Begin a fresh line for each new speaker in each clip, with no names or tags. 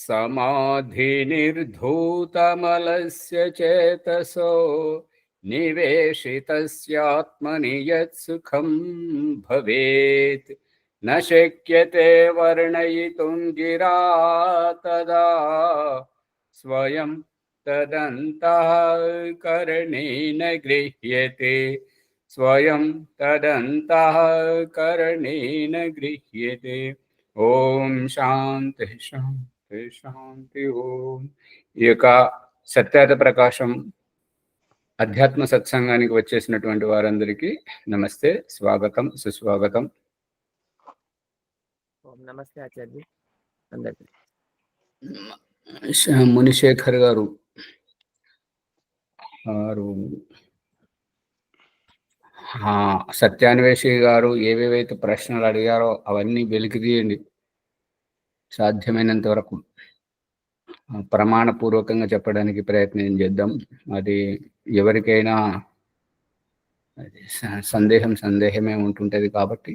समाधिनिर्धूतमलस्य चेतसो निवेशितस्यात्मनि यत्सुखं भवेत् न शक्यते वर्णयितुं गिरा तदा स्वयं तदन्तःकरणेन गृह्यते स्वयं तदन्तःकरणेन गृह्यते। ఓం శాంతి శాంతి శాంతి ఓం. ఈ యొక్క సత్యాత ప్రకాశం అధ్యాత్మ సత్సంగానికి వచ్చేసినటువంటి వారందరికీ నమస్తే, స్వాగతం, సుస్వాగతం.
నమస్తే ఆచార్య అందరికీ.
మునిశేఖర్ గారు సత్యాన్వేషి గారు ఏవేవైతే ప్రశ్నలు అడిగారో అవన్నీ వెలికి తీయండి, సాధ్యమైనంత వరకు ప్రమాణపూర్వకంగా చెప్పడానికి ప్రయత్నం చేద్దాం. అది ఎవరికైనా సందేహమే ఉంటుంటుంది కాబట్టి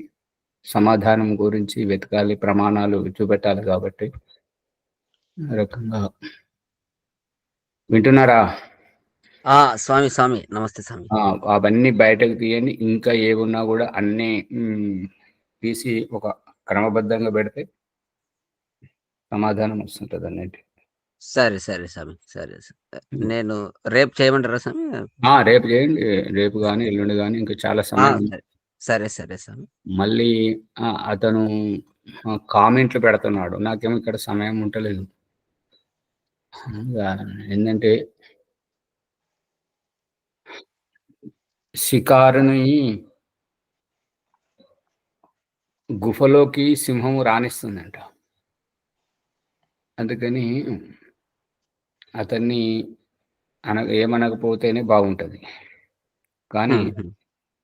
సమాధానం గురించి వెతకాలి, ప్రమాణాలు చూపెట్టాలి. కాబట్టి రకంగా వింటున్నారా
స్వామి? స్వామి నమస్తే స్వామి.
అవన్నీ బయటకు తీయండి. ఇంకా ఏమున్నా కూడా అన్నీ తీసి ఒక క్రమబద్ధంగా పెడితే సమాధానం వస్తుంటుంది అన్నింటి.
సరే సరే స్వామి, సరే. నేను రేపు చేయమంటారా స్వామి?
రేపు చేయండి, రేపు కానీ ఎల్లుండి కానీ, ఇంకా చాలా సమయం.
సరే సరే స్వామి.
మళ్ళీ అతను కామెంట్లు పెడుతున్నాడు, నాకేమో ఇక్కడ సమయం ఉండలేదు. ఏంటంటే షికారుని గుఫలోకి సింహము రాణిస్తుందంట. అందుకని అతన్ని ఏమనకపోతేనే బాగుంటుంది. కానీ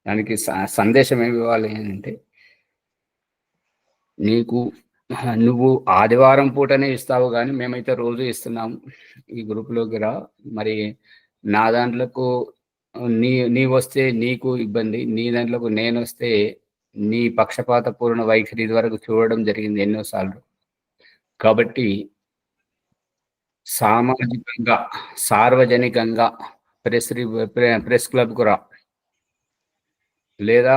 దానికి సందేశం ఏమి ఇవ్వాలి అంటే, నువ్వు ఆదివారం పూటనే ఇస్తావు కానీ మేమైతే రోజు ఇస్తున్నాము, ఈ గ్రూప్లోకి రా. మరి నా దాంట్లోకి నీ వస్తే నీకు ఇబ్బంది, నీ దాంట్లోకి నేను వస్తే నీ పక్షపాత పూర్ణ వైఖరి ఇది వరకు చూడడం జరిగింది ఎన్నోసార్లు. కాబట్టి సామాజికంగా సార్వజనికంగా ప్రెస్ క్లబ్కు రా, లేదా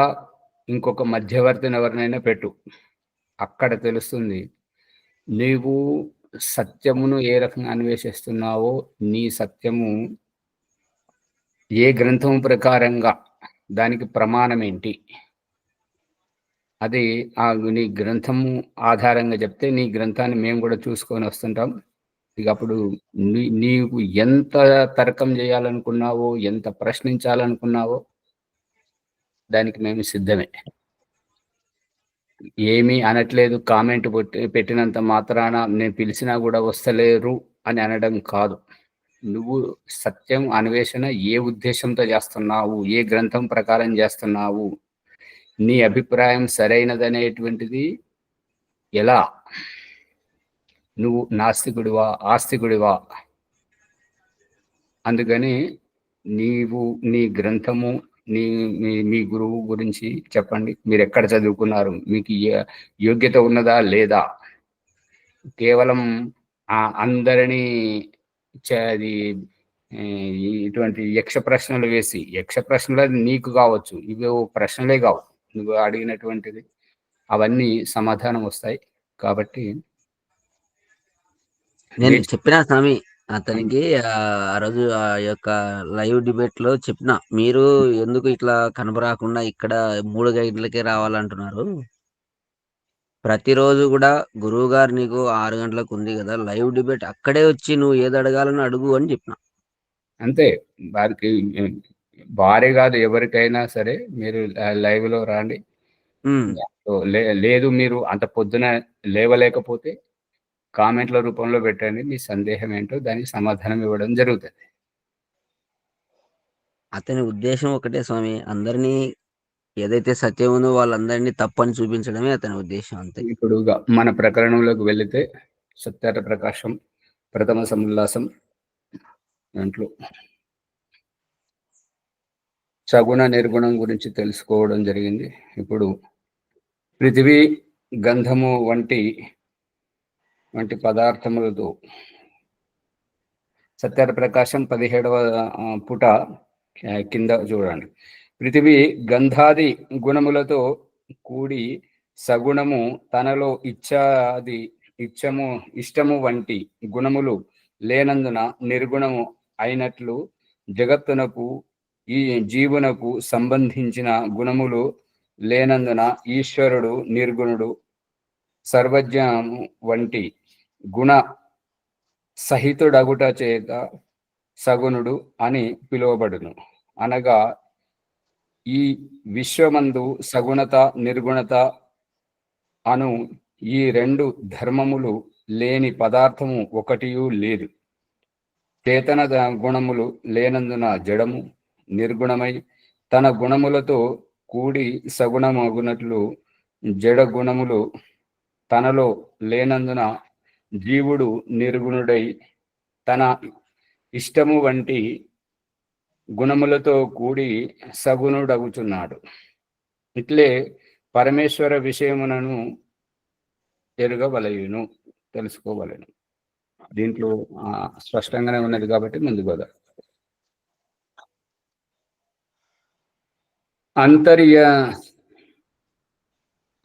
ఇంకొక మధ్యవర్తిని ఎవరినైనా పెట్టు. అక్కడ తెలుస్తుంది నీవు సత్యమును ఏ రకంగా అన్వేషిస్తున్నావో, నీ సత్యము ఏ గ్రంథం ప్రకారంగా, దానికి ప్రమాణం ఏంటి, అది నీ గ్రంథము ఆధారంగా చెప్తే నీ గ్రంథాన్ని మేము కూడా చూసుకొని వస్తుంటాం. ఇక అప్పుడు నీకు ఎంత తర్కం చేయాలనుకున్నావో, ఎంత ప్రశ్నించాలనుకున్నావో దానికి మేము సిద్ధమే. ఏమీ అనట్లేదు, కామెంట్ పెట్టినంత మాత్రాన నేను పిలిచినా కూడా వస్తలేరు అని అనడం కాదు. నువ్వు సత్యం అన్వేషణ ఏ ఉద్దేశంతో చేస్తున్నావు, ఏ గ్రంథం ప్రకారం చేస్తున్నావు, నీ అభిప్రాయం సరైనదనేటువంటిది ఎలా, నువ్వు నాస్తికుడివా ఆస్తికుడివా? అందుకని నీవు నీ గ్రంథము, మీ గురువు గురించి చెప్పండి. మీరు ఎక్కడ చదువుకున్నారు, మీకు యోగ్యత ఉన్నదా లేదా? కేవలం అందరినీ అది ఇటువంటి యక్ష ప్రశ్నలు వేసి, యక్ష ప్రశ్నలు అది నీకు కావచ్చు, ఇవి ప్రశ్నలే కావు నువ్వు అడిగినటువంటిది, అవన్నీ సమాధానం వస్తాయి. కాబట్టి
నేను చెప్పిన స్వామి అతనికి ఆ రోజు ఆ యొక్క లైవ్ డిబేట్ లో చెప్పిన, మీరు ఎందుకు ఇట్లా కనబరాకుండా ఇక్కడ 3 గంటలకే రావాలంటున్నారు, ప్రతిరోజు కూడా గురువు గారు నీకు 6 గంటలకు ఉంది కదా లైవ్ డిబేట్, అక్కడే వచ్చి నువ్వు ఏది అడగాలని అడుగు అని చెప్పిన.
అంతే, వారికి భారీ కాదు, ఎవరికైనా సరే మీరు లైవ్ లో రాండి. లేదు మీరు అంత పొద్దున లేవలేకపోతే కామెంట్ల రూపంలో పెట్టండి, మీ సందేహం ఏంటో దానికి సమాధానం ఇవ్వడం జరుగుతుంది.
అతని ఉద్దేశం ఒకటే స్వామి, అందరినీ ఏదైతే సత్యం ఉందో వాళ్ళందరినీ తప్పని చూపించడమే అతని ఉద్దేశం, అంతే.
ఇప్పుడు మన ప్రకరణంలోకి వెళితే సత్యాత ప్రకాశం ప్రథమ సముల్లాసం దాంట్లో సగుణ నిర్గుణం గురించి తెలుసుకోవడం జరిగింది. ఇప్పుడు పృథివీ గంధము వంటి వంటి పదార్థములతో సత్యార ప్రకాశం 17వ పుట కింద చూడండి. పృథివీ గంధాది గుణములతో కూడి సగుణము తనలో ఇష్టము వంటి గుణములు లేనందున నిర్గుణము అయినట్లు జగత్తునకు ఈ జీవునకు సంబంధించిన గుణములు లేనందున ఈశ్వరుడు నిర్గుణుడు సర్వజ్ఞము వంటి గుణ సహితుడగుట చేత సగుణుడు అని పిలువబడును. అనగా ఈ విశ్వమందు సగుణత నిర్గుణత అను ఈ రెండు ధర్మములు లేని పదార్థము ఒకటియూ లేదు. చేతన గుణములు లేనందున జడము నిర్గుణమై తన గుణములతో కూడి సగుణమగునట్లు జడ గుణములు తనలో లేనందున జీవుడు నిర్గుణుడై తన ఇష్టము వంటి గుణములతో కూడి సగుణుడగుచున్నాడు. ఇట్లే పరమేశ్వర విషయమునను ఎరుగవలయును, తెలుసుకోవలను. దీంట్లో స్పష్టంగానే ఉన్నది కాబట్టి ముందుకు పోదాం.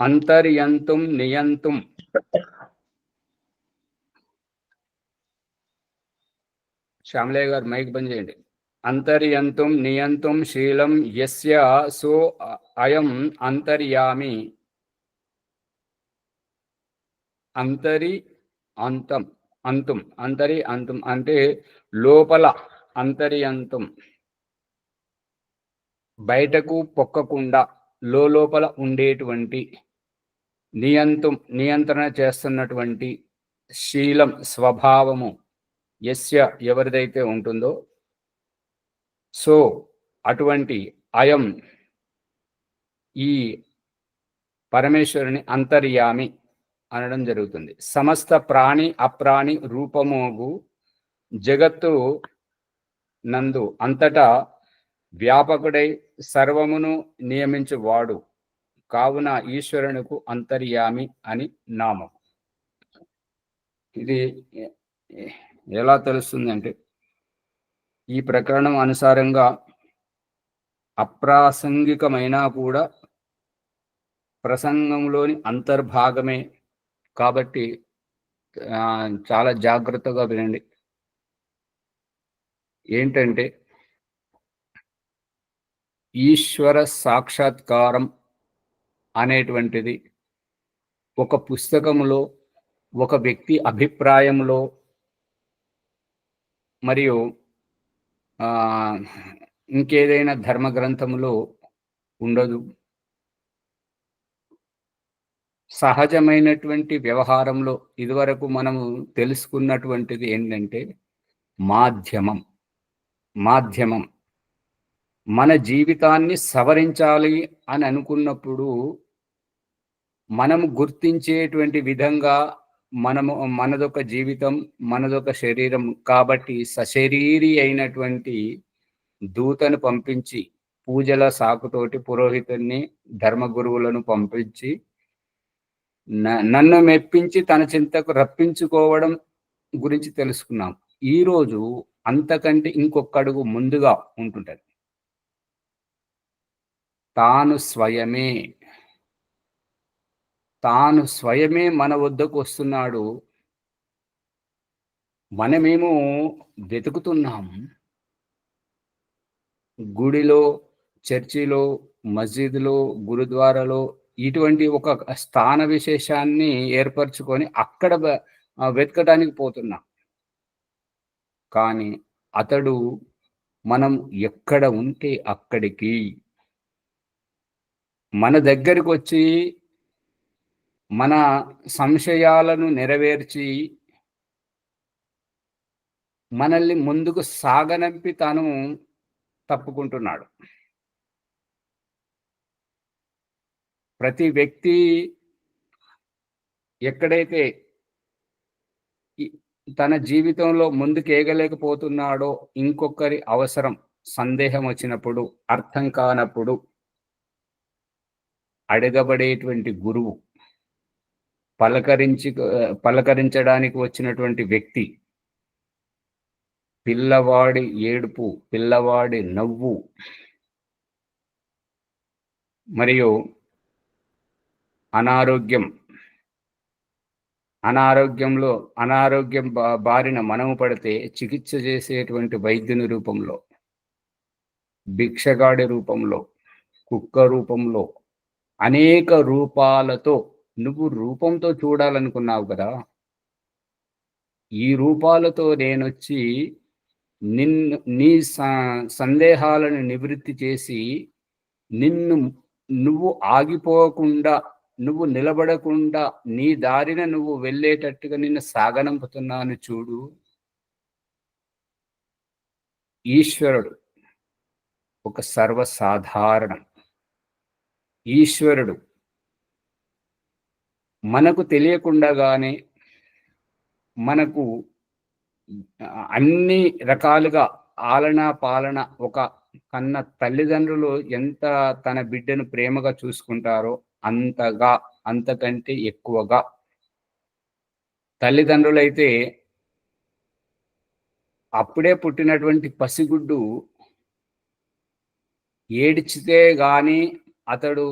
అంతర్యంతుం నియంతుం శ్యామలయ్య గారు మైక్ బంద్ చేయండి. అంతర్యంతుం నియంతుం శీలం యస్య సో అయం అంతర్యామి. అంతరి అంతం అంతుం అంతరి అంతం అంటే లోపల, అంతర్యంతం బయటకు పొక్కకుండా లోపల ఉండేటువంటి, నియంత్రణ చేస్తున్నటువంటి శీలం స్వభావము యస్య ఎవరిదైతే ఉంటుందో సో అటువంటి అయం ఈ పరమేశ్వరుని అంతర్యామి అనడం జరుగుతుంది. సమస్త ప్రాణి అప్రాణి రూపమోగు జగత్తు నందు అంతటా వ్యాపకుడై సర్వమును నియమించువాడు కావున ఈశ్వరునికి అంతర్యామి అని నామం. ఇది ఎలా తెలుస్తుందంటే ఈ ప్రకరణం అనుసారంగా అప్రాసంగికమైనా కూడా ప్రసంగంలోని అంతర్భాగమే కాబట్టి చాలా జాగ్రత్తగా వినండి. ఏంటంటే ఈశ్వర సాక్షాత్కారం అనేటువంటిది ఒక పుస్తకంలో, ఒక వ్యక్తి అభిప్రాయంలో మరియు ఇంకేదైనా ధర్మ గ్రంథములో ఉండదు. సహజమైనటువంటి వ్యవహారంలో ఇదివరకు మనము తెలుసుకున్నటువంటిది ఏంటంటే మాధ్యమం మన జీవితాన్ని సవరించాలి అని అనుకున్నప్పుడు మనము గుర్తించేటువంటి విధంగా మనదొక జీవితం, మనదొక శరీరం కాబట్టి సశరీరి అయినటువంటి దూతను పంపించి పూజల సాకుతోటి పురోహితుడిని ధర్మగురువులను పంపించి నన్ను మెప్పించి తన చింతకు రప్పించుకోవడం గురించి తెలుసుకున్నాం. ఈరోజు అంతకంటే ఇంకొక అడుగు ముందుగా ఉంటుంటది. తాను స్వయమే మన వద్దకు వస్తున్నాడు. మనమేమో వెతుకుతున్నాం. గుడిలో, చర్చిలో, మస్జిద్లో, గురుద్వారాలో ఇటువంటి ఒక స్థాన విశేషాన్ని ఏర్పరచుకొని అక్కడ వెతకడానికి పోతున్నాం. కానీ అతడు మనం ఎక్కడ ఉంటే అక్కడికి మన దగ్గరికి వచ్చి మన సంశయాలను నెరవేర్చి మనల్ని ముందుకు సాగనంపి తాను తప్పుకుంటున్నాడు. ప్రతి వ్యక్తి ఎక్కడైతే తన జీవితంలో ముందుకు ఏగలేకపోతున్నాడో, ఇంకొకరి అవసరం, సందేహం వచ్చినప్పుడు, అర్థం కానప్పుడు అడగబడేటువంటి గురువు పలకరించడానికి వచ్చినటువంటి వ్యక్తి, పిల్లవాడి ఏడుపు, పిల్లవాడి నవ్వు, మరియు అనారోగ్యం, అనారోగ్యం బారిన మనము పడితే చికిత్స చేసేటువంటి వైద్యుని రూపంలో, భిక్షగాడి రూపంలో, కుక్క రూపంలో, అనేక రూపాలతో నువ్వు రూపంతో చూడాలనుకున్నావు కదా. ఈ రూపాలతో నేనొచ్చి నీ సందేహాలను నివృత్తి చేసి నువ్వు ఆగిపోకుండా, నువ్వు నిలబడకుండా నీ దారిన నువ్వు వెళ్ళేటట్టుగా నిన్ను సాగనంపుతున్నాను చూడు. ఈశ్వరుడు ఒక సర్వసాధారణం. ఈశ్వరుడు మనకు తెలియకుండానే మనకు అన్ని రకాలుగా ఆలన పాలన, ఒక కన్న తల్లిదండ్రులు ఎంత తన బిడ్డను ప్రేమగా చూసుకుంటారో అంతకంటే ఎక్కువగా తల్లిదండ్రులైతే అప్పుడే పుట్టినటువంటి పసిగుడ్డు ఏడ్చితే గాని, అతడు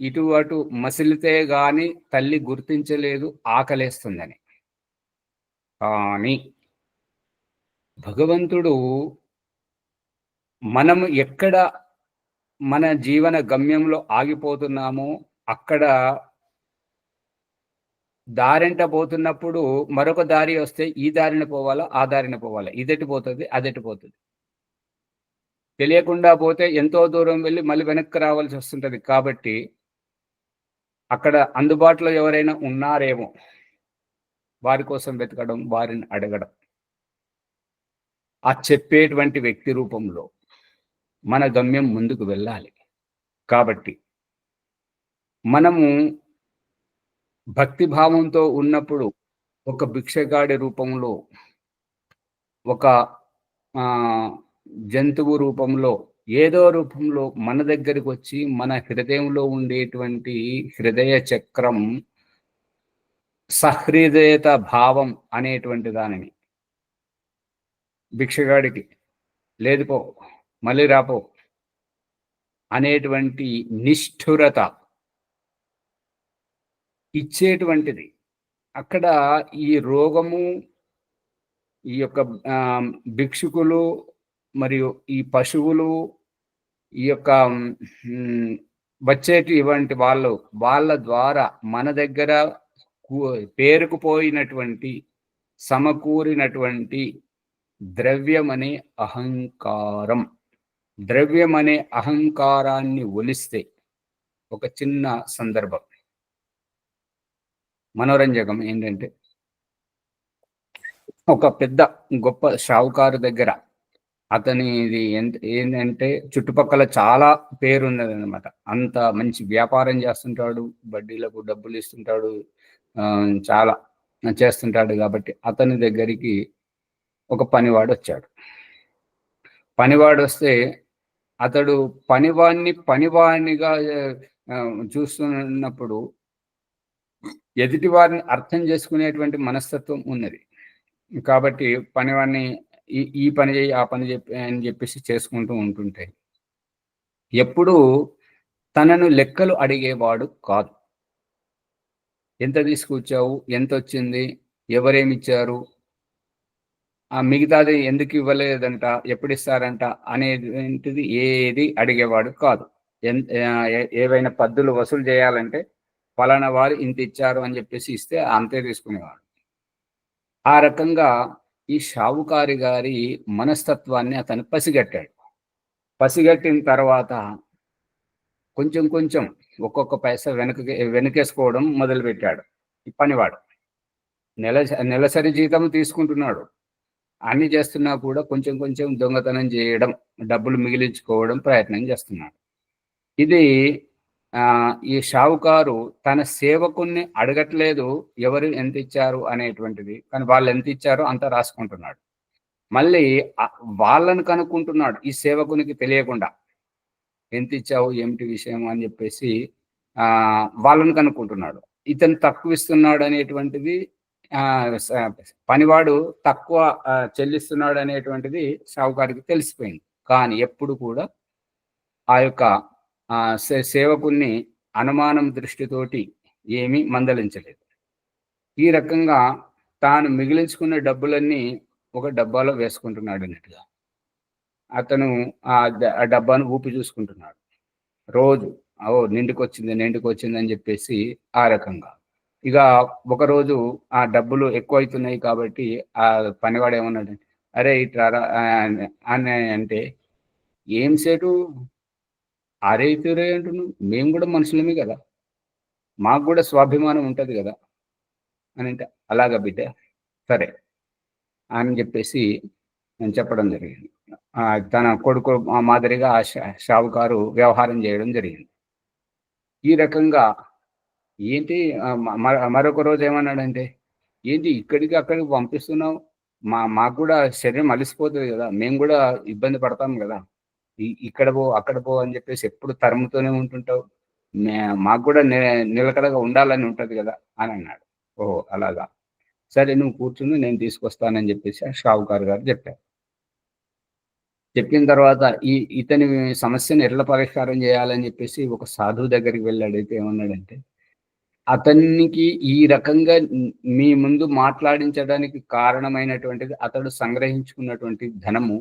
ఇటు అటు మసిలితే గాని తల్లి గుర్తించలేదు ఆకలేస్తుందని. కానీ భగవంతుడు మనము ఎక్కడ మన జీవన గమ్యంలో ఆగిపోతున్నామో అక్కడ దారింట పోతున్నప్పుడు మరొక దారి వస్తే ఈ దారిన పోవాలా, ఆ దారిన పోవాలా, ఇదెటు పోతుంది, అదెటు పోతుంది, తెలియకుండా పోతే ఎంతో దూరం వెళ్ళి మళ్ళీ వెనక్కి రావాల్సి వస్తుంటది. కాబట్టి అక్కడ అందుబాటులో ఎవరైనా ఉన్నారేమో వారి కోసం వెతకడం, వారిని అడగడం, ఆ చెప్పేటువంటి వ్యక్తి రూపంలో మన గమ్యం ముందుకు వెళ్ళాలి. కాబట్టి మనము భక్తిభావంతో ఉన్నప్పుడు ఒక భిక్షగాడి రూపంలో, ఒక జంతువు రూపంలో, ఏదో రూపంలో మన దగ్గరికి వచ్చి మన హృదయంలో ఉండేటువంటి హృదయ చక్రం, సహృదయత భావం అనేటువంటి దానిని భిక్షగాడికి లేదు పో, మళ్ళీ రాపో అనేటువంటి నిష్ఠురత ఇచ్చేటువంటిది. అక్కడ ఈ రోగము, ఈ యొక్క భిక్షుకులు మరియు ఈ పశువులు, ఈ యొక్క వచ్చేటువంటి వాళ్ళ ద్వారా మన దగ్గర పేరుకుపోయినటువంటి, సమకూరినటువంటి ద్రవ్యమనే అహంకారం, ద్రవ్యమనే అహంకారాన్ని ఒలిస్తే ఒక చిన్న సందర్భం మనోరంజకం ఏంటంటే, ఒక పెద్ద గొప్ప షావుకారు దగ్గర అతనిది ఏంటంటే చుట్టుపక్కల చాలా పేరున్నదనమాట. అంత మంచి వ్యాపారం చేస్తుంటాడు, వడ్డీలకు డబ్బులు ఇస్తుంటాడు, చాలా చేస్తుంటాడు. కాబట్టి అతని దగ్గరికి ఒక పనివాడు వచ్చాడు. పనివాడు వస్తే అతడు పనివాడినిగా చూస్తున్నప్పుడు ఎదుటి వారిని అర్థం చేసుకునేటువంటి మనస్తత్వం ఉన్నది. కాబట్టి పనివాడిని ఈ పని చేయి, ఆ పని చెప్పి అని చెప్పేసి చేసుకుంటూ ఉంటుంటే ఎప్పుడూ తనను లెక్కలు అడిగేవాడు కాదు. ఎంత తీసుకొచ్చావు, ఎంత వచ్చింది, ఎవరేమిచ్చారు, మిగతాది ఎందుకు ఇవ్వలేదంట, ఎప్పుడు ఇస్తారంట అనేటువంటిది ఏది అడిగేవాడు కాదు. ఏవైనా పద్దులు వసూలు చేయాలంటే ఫలానా వారు ఇంత ఇచ్చారు అని చెప్పేసి ఇస్తే అంతే తీసుకునేవాడు. ఆ రకంగా ఈ షావుకారి గారి మనస్తత్వాన్ని అతను పసిగట్టాడు. పసిగట్టిన తర్వాత కొంచెం కొంచెం ఒక్కొక్క పైసా వెనకేసుకోవడం మొదలుపెట్టాడు. ఈ పనివాడు నెలసరి జీతం తీసుకుంటున్నాడు, అన్ని చేస్తున్నా కూడా కొంచెం కొంచెం దొంగతనం చేయడం, డబ్బులు మిగిలించుకోవడం ప్రయత్నం చేస్తున్నాడు. ఇది ఈ షావుకారు తన సేవకుల్ని అడగట్లేదు ఎవరు ఎంత ఇచ్చారు అనేటువంటిది, కానీ వాళ్ళు ఎంత ఇచ్చారో అంత రాసుకుంటున్నాడు. మళ్ళీ వాళ్ళని కనుక్కుంటున్నాడు ఈ సేవకునికి తెలియకుండా, ఎంత ఇచ్చావు, ఏమిటి విషయం అని చెప్పేసి వాళ్ళని కనుక్కుంటున్నాడు. ఇతను తక్కువ ఇస్తున్నాడు అనేటువంటిది పనివాడు తక్కువ చెల్లిస్తున్నాడు అనేటువంటిది షావుకారికి తెలిసిపోయింది. కానీ ఎప్పుడు కూడా ఆ యొక్క సేవకుడిని అనుమానం దృష్టితోటి ఏమీ మందలించలేదు. ఈ రకంగా తాను మిగిలించుకున్న డబ్బులన్నీ ఒక డబ్బాలో వేసుకుంటున్నాడన్నట్టుగా. అతను ఆ డబ్బాను ఊపి చూసుకుంటున్నాడు. రోజు నిండుకొచ్చిందని జెప్పేసి ఆ రకంగా. ఇక ఒకరోజు ఆ డబ్బులు ఎక్కువైతున్నాయి కాబట్టి ఆ పనివాడు ఏమన్నాడంటే, "అరేయ్! ఇటు రారా" అని అంటే, "ఏం సేటు అరేయ్ తురేయ్ అంటున్నావు? మేము గూడా మనుషులమే గదా! మాకు గూడా స్వాభిమానం ఉంటది గదా!" అనంటే, "అలాగా బిడ్డ, సరే" అని జెప్పేసి చెప్పడం జరిగింది. తన కొడుకు మాదిరిగా షావుకారు వ్యవహారం జేయడం జరిగింది. ఈ రకంగా ఏంటి మరొక రోజు ఏమన్నాడంటే, "ఏంటి ఇక్కడికి, అక్కడికి పంపిస్తున్నావు? మాకు గూడా శరీరం అలిసిపోతది గదా! మేము గూడా ఇబ్బంది పడతాం గదా! ఇక్కడ పో, అక్కడ పో అని జెప్పేసి ఎప్పుడు తరుముతూనే ఉంటుంటావు. మే మాకు గూడా నిలకడగా ఉండాలని ఉంటది గదా!" అనన్నాడు. "ఓహో! అలాగా. సరే నువ్వు కూర్చుని నేను తీసుకొస్తానని" జెప్పేసి ఆ షావుకారు గారు జెప్పారు. చెప్పిన తర్వాత ఇతని సమస్యను ఎట్లా పరిష్కారం జేయాలని జెప్పేసి ఒక సాధువు దగ్గరికి వెళ్లి అడిగితే ఏమన్నాడంటే, అతనికి ఈ రకంగా మీ ముందు మాట్లాడించడానికి కారణమైనటువంటిది అతడు సంగ్రహించుకున్నటువంటి ధనము.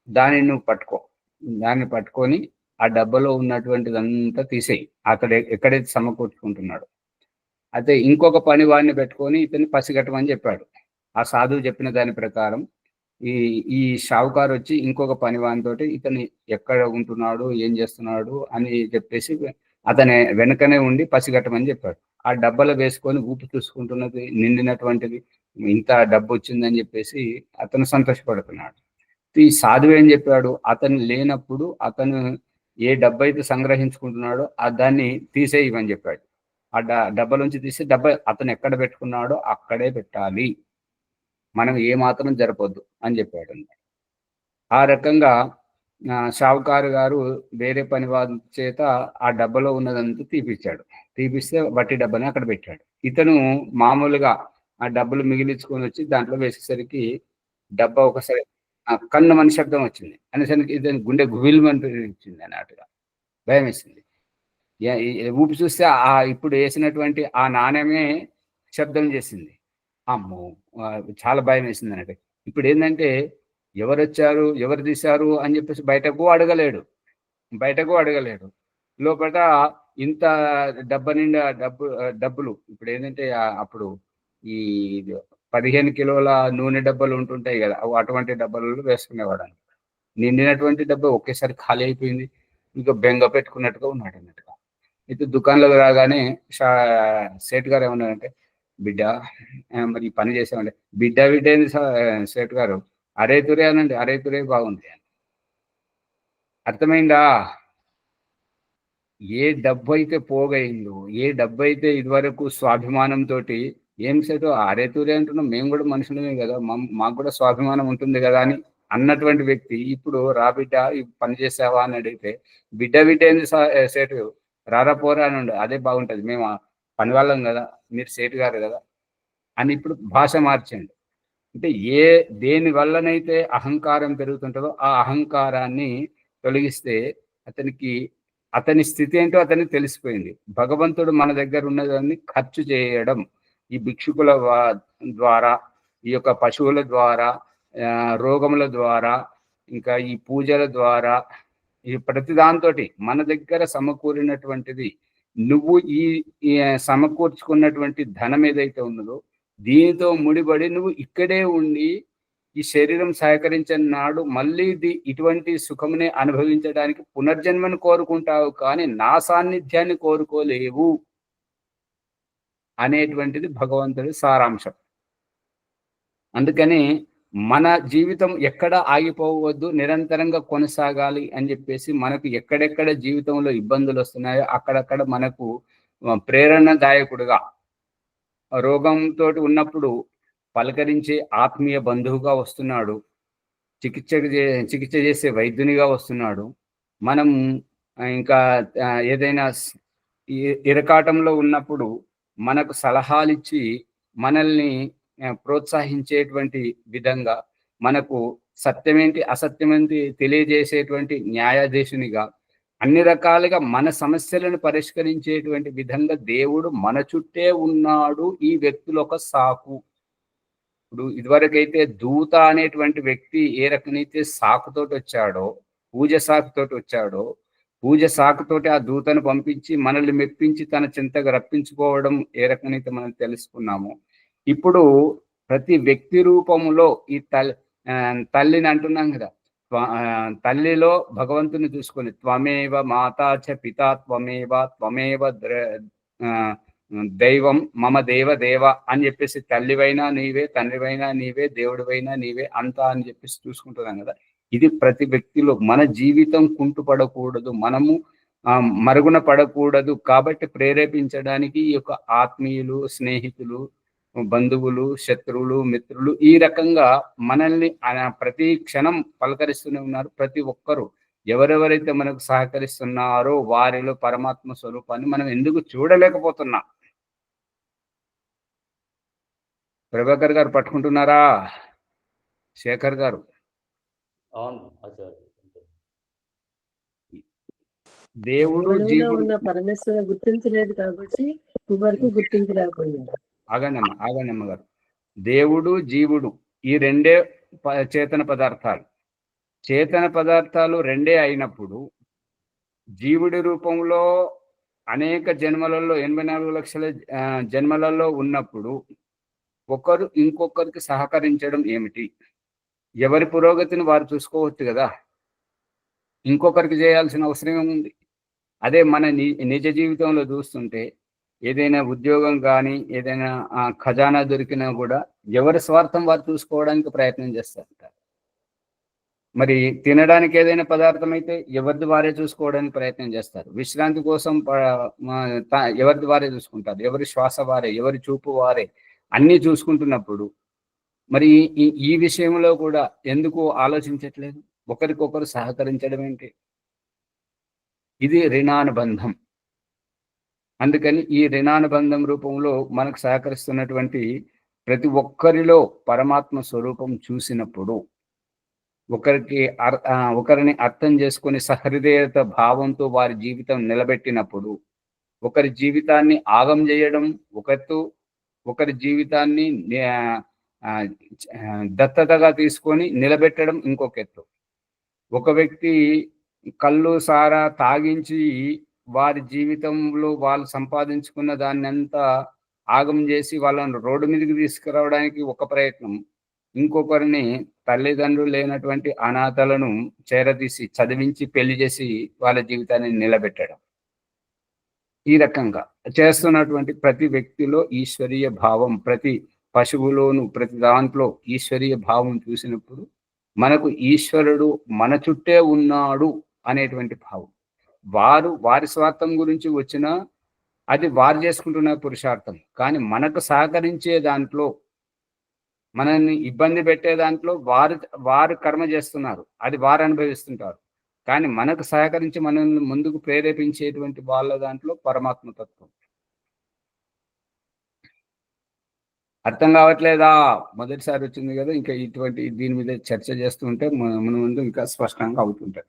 దానిని నువ్వు పట్టుకో. దాన్ని పట్టుకొని ఆ డబ్బాలో ఉన్నటువంటిదంతా తీసేయి. అతడు ఎక్కడైతే సమకూర్చుకుంటున్నాడో. అయితే ఇంకొక పనివాడిని పెట్టుకొని ఇతన్ని పసిగట్టమని జెప్పాడు. ఆ సాధువు చెప్పిన దాని ప్రకారం ఈ ఈ షావుకారొచ్చి ఇంకొక పనివానితోటి ఇతను ఎక్కడ ఉంటున్నాడు, ఏం జేస్తున్నాడు అని చెప్పేసి అతని వెనకనే ఉండి పసిగట్టమని జెప్పాడు. ఆ డబ్బాలో వేసుకొని ఊపి చూసుకుంటున్నది నిండినటువంటిది ఇంత డబ్బొచ్చిందని జెప్పేసి అతను సంతోషపడుతున్నాడు. ఈ సాధువు ఏం జెప్పాడు, అతను లేనప్పుడు అతను ఏ డబ్బైతే సంగ్రహించుకుంటున్నాడో దాన్ని తీసేయమని జెప్పాడు. ఆ డబ్బాలోంచి తీసి అతను ఎక్కడ పెట్టుకున్నాడో అక్కడే పెట్టాలి. మనం ఏమాత్రం జరపొద్దు అని జెప్పాడన్నమాట. ఆ రకంగా షావుకారు గారు వేరే పనివాని చేత ఆ డబ్బాలో ఉన్నదంతా తీపిచ్చాడు. తీపిస్తే వట్టి డబ్బాని అక్కడ పెట్టాడు. ఇతను మామూలుగా ఆ డబ్బులు మిగిలించుకొనొచ్చి దాంట్లో వేసేసరికి డబ్బా ఒకసారి కన్నుమని శబ్దం వచ్చింది. అనేసరికి ఇతని గుండె గుబిల్లుమనిపించింది అన్నట్టుగా. భయమేసింది. ఊపి చూస్తే ఇప్పుడు ఏసినటువంటి ఆ నాణెమే శబ్దం చేసింది. అమ్మో! చాలా భయమేసిందన్నట్టు. ఇప్పుడేందంటే ఎవరొచ్చారు? ఎవరు తీశారు? అని జెప్పేసి బయటకు అడగలేడు. లోపట ఇంత డబ్బా నిండా డబ్బులు ఇప్పుడేందంటే అప్పుడు ఈ 15 కిలోల నూనె డబ్బాలు ఉంటుంటాయి గదా! అటువంటి డబ్బాలలో వేసుకునేవాడన్నమాట. నిండినటువంటి డబ్బా ఒకేసారి ఖాళీ అయిపోయింది. ఇక బెంగ పెట్టుకున్నట్టుగా ఉన్నాడన్నట్టుగా. అయితే దుకాణంలోకి రాగానే షా సేటు గారు ఏమన్నారంటే, "బిడ్డ మరి ఈ పని చేసావంటే" బిడ్డ ఏంది సేటు గారు అరేతురే అనండి. అరేతురే బాగుంది. అర్థమైందా? ఏ డబ్బైతే పోగయిందో, ఏ డబ్బైతే ఇదివరకు స్వాభిమానంతోటి ఏం సేటు అరేతురే అంటున్నాం మేము గూడా మనుషులమే గదా! మాకు గూడా స్వాభిమానం ఉంటుంది గదా! అని అన్నటువంటి వ్యక్తి ఇప్పుడు "రా బిడ్డ ఈ పని చేసావా?" అని అడిగితే, బిడ్డ ఏంది సేటు రారా పోరా అనండు. అదే బాగుంటది. మేము పనివాళ్ళం గదా! మీరు సేటు గారు గదా! అని ఇప్పుడు భాష మార్చిండు. అంటే దేని వల్లనైతే అహంకారం పెరుగుతుంటదో, ఆ అహంకారాన్ని తొలగిస్తే అతనికి అతని స్థితి ఏంటో అతనికి తెలిసిపోయింది. భగవంతుడు మన దగ్గర ఉన్నదాన్ని ఖర్చు చేయడం. ఈ భిక్షుకుల ద్వారా, ఈ యొక్క పశువుల ద్వారా, రోగముల ద్వారా, ఇంకా ఈ పూజల ద్వారా, ఈ ప్రతి దాంతోటి మన దగ్గర సమకూరినటువంటిది నువ్వు ఈ ఈ సమకూర్చుకున్నటువంటి ధనం ఏదైతే ఉన్నదో దీనితో ముడిపడి నువ్వు ఇక్కడే ఉండి ఈ శరీరం సహకరించని నాడు మళ్ళీ ఇటువంటి సుఖమునే అనుభవించడానికి పునర్జన్మను కోరుకుంటావు కానీ నా సాన్నిధ్యాన్ని కోరుకోలేవు అనేటువంటిది భగవంతుడి సారాంశం. అందుకని మన జీవితం ఎక్కడ ఆగిపోవద్దు, నిరంతరంగా కొనసాగాలి అని జెప్పేసి మనకు ఎక్కడెక్కడ జీవితంలో ఇబ్బందులొస్తున్నాయో అక్కడక్కడ మనకు ప్రేరణాదాయకుడుగా రోగంతోటి ఉన్నప్పుడు పలకరించే ఆత్మీయ బంధువుగా వస్తున్నాడు. చికిత్స చేసే వైద్యునిగా వస్తున్నాడు. మనం ఇంకా ఏదైనా ఇరకాటంలో ఉన్నప్పుడు మనకు సలహాలిచ్చి మనల్ని ప్రోత్సహించేటువంటి విధంగా, మనకు సత్యమేంటి అసత్యమేంటి తెలియజేసేటువంటి న్యాయాధీశునిగా, అన్ని రకాలుగా మన సమస్యలను పరిష్కరించేటువంటి విధంగా దేవుడు మన చుట్టే ఉన్నాడు. ఈ వ్యక్తులు ఒక సాకు. ఇప్పుడు ఇదివరకైతే దూత అనేటువంటి వ్యక్తి ఏ రకమైతే సాకుతోటి వచ్చాడో, పూజ సాకుతోటి వచ్చాడో, పూజ సాకుతోటి ఆ దూతను పంపించి మనల్ని మెప్పించి తన చింతకు రప్పించుకోవడం ఏ రకమైతే మనం తెలుసుకున్నామో, ఇప్పుడు ప్రతి వ్యక్తి రూపంలో ఈ తల్లిని అంటున్నాం కదా, తల్లిలో భగవంతుని చూసుకొని త్వమేవ మాతా చ పితా త్వమేవ త్వమేవ దైవం మమ దేవ అని చెప్పేసి తల్లివైనా నీవే, తండ్రివైనా నీవే, దేవుడివైనా నీవే అంతా అని చెప్పేసి చూసుకుంటున్నాం కదా. ఇది ప్రతి వ్యక్తిలో మన జీవితం కుంటుపడకూడదు, మనము మరుగున పడకూడదు కాబట్టి ప్రేరేపించడానికి ఈ యొక్క ఆత్మీయులు, స్నేహితులు, బంధువులు, శత్రువులు, మిత్రులు ఈ రకంగా మనల్ని ప్రతి క్షణం పలకరిస్తూనే ఉన్నారు. ప్రతి ఒక్కరూ ఎవరెవరైతే మనకు సహకరిస్తున్నారో వారిలో పరమాత్మ స్వరూపాన్ని మనం ఎందుకు చూడలేకపోతున్నాం? ప్రభాకర్ గారు పట్టుకుంటున్నారా? శేఖర్ గారు దేవుడు జీవుడు
పరమేశ్వర గుర్తించలేదు కాబట్టి వరకు గుర్తించలేకపోయింది.
ఆగనమ్మ గారు, దేవుడు జీవుడు ఈ రెండే చేతన పదార్థాలు. చేతన పదార్థాలు రెండే అయినప్పుడు జీవుడి రూపంలో అనేక జన్మలలో 84 లక్షల జన్మలలో ఉన్నప్పుడు ఒకరు ఇంకొకరికి సహకరించడం ఏమిటి? ఎవరి పురోగతిని వారు చూసుకోవచ్చు కదా, ఇంకొకరికి చేయాల్సిన అవసరం ఏముంది? అదే మన నిజ జీవితంలో చూస్తుంటే ఏదైనా ఉద్యోగం కానీ ఏదైనా ఖజానా దొరికినా కూడా ఎవరి స్వార్థం వారు చూసుకోవడానికి ప్రయత్నం చేస్తుంటారు. మరి తినడానికి ఏదైనా పదార్థం అయితే ఎవరిది వారే చూసుకోవడానికి ప్రయత్నం చేస్తారు. విశ్రాంతి కోసం ఎవరిది వారే చూసుకుంటారు. ఎవరి శ్వాస వారే, ఎవరి చూపు వారే అన్నీ చూసుకుంటున్నప్పుడు మరి ఈ విషయంలో కూడా ఎందుకు ఆలోచించట్లేదు? ఒకరికొకరు సహకరించడం ఏంటి? ఇది ఋణానుబంధం. అందుకని ఈ ఋణానుబంధం రూపంలో మనకు సహకరిస్తున్నటువంటి ప్రతి ఒక్కరిలో పరమాత్మ స్వరూపం చూసినప్పుడు, ఒకరిని అర్థం చేసుకొని సహృదయత భావంతో వారి జీవితం నిలబెట్టినప్పుడు, ఒకరి జీవితాన్ని ఆగం చేయడం ఒకరు, ఒకరి జీవితాన్ని దత్తతగా తీసుకొని నిలబెట్టడం ఇంకొక ఎత్తు. ఒక వ్యక్తి కళ్ళు సారా తాగించి వారి జీవితంలో వాళ్ళు సంపాదించుకున్న దాన్ని అంతా ఆగం చేసి వాళ్ళని రోడ్డు మీదకి తీసుకురావడానికి ఒక ప్రయత్నం, ఇంకొకరిని తల్లిదండ్రులు లేనటువంటి అనాథలను చేరదీసి చదివించి పెళ్లి చేసి వాళ్ళ జీవితాన్ని నిలబెట్టడం. ఈ రకంగా చేస్తున్నటువంటి ప్రతి వ్యక్తిలో ఈశ్వరీయ భావం, ప్రతి పశువులోను ప్రతి దాంట్లో ఈశ్వరీయ భావం చూసినప్పుడు మనకు ఈశ్వరుడు మన చుట్టే ఉన్నాడు అనేటువంటి భావం. వారి స్వార్థం గురించి వచ్చినా అది వారు చేసుకుంటున్న పురుషార్థం, కానీ మనకు సహకరించే దాంట్లో, మనల్ని ఇబ్బంది పెట్టే దాంట్లో వారు కర్మ చేస్తున్నారు, అది వారు అనుభవిస్తుంటారు. కానీ మనకు సహకరించి మనల్ని ముందుకు ప్రేరేపించేటువంటి వాళ్ళ దాంట్లో పరమాత్మతత్వం. అర్థం కావట్లేదా? మొదటిసారి వచ్చింది కదా, ఇంకా ఇటువంటి దీని మీద చర్చ చేస్తుంటే మన ముందు ఇంకా స్పష్టంగా అవుతుంటాయి.